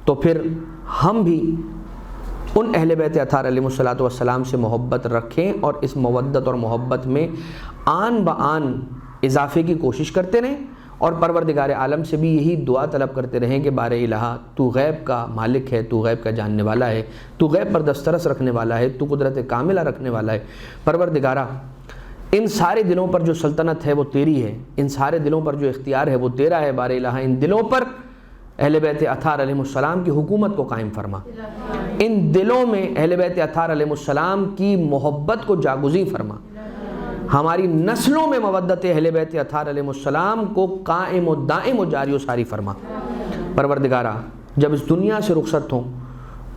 تو پھر ہم بھی ان اہل بیت اطہار علیہ الصلوۃ والسلام سے محبت رکھیں اور اس مودت اور محبت میں آن بآن اضافے کی کوشش کرتے رہیں، اور پروردگار عالم سے بھی یہی دعا طلب کرتے رہیں کہ بار الہ تو غیب کا مالک ہے، تو غیب کا جاننے والا ہے، تو غیب پر دسترس رکھنے والا ہے، تو قدرت کاملہ رکھنے والا ہے. پروردگارہ ان سارے دلوں پر جو سلطنت ہے وہ تیری ہے، ان سارے دلوں پر جو اختیار ہے وہ تیرا ہے. بار الہ ان دلوں پر اہل بیت اطہار علیہ السلام کی حکومت کو قائم فرما، ان دلوں میں اہل بیت اطہار علیہ السلام کی محبت کو جاگزی فرما، ہماری نسلوں میں مودت اہل بیت اطہار علیہ السلام کو قائم و دائم و جاری و ساری فرما. پروردگارہ جب اس دنیا سے رخصت ہوں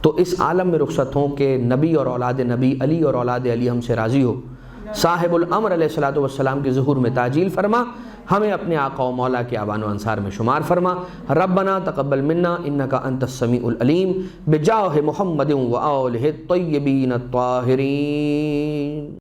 تو اس عالم میں رخصت ہوں کہ نبی اور اولاد نبی، علی اور اولاد علی ہم سے راضی ہو. صاحب الامر علیہ الصلوۃ والسلام کے ظہور میں تعجیل فرما، ہمیں اپنے آقا و مولا کے اعوان و انصار میں شمار فرما. ربنا تقبل منا انک انت السمیع العلیم بجاہ محمد و آلہ الطیبین الطاہرین.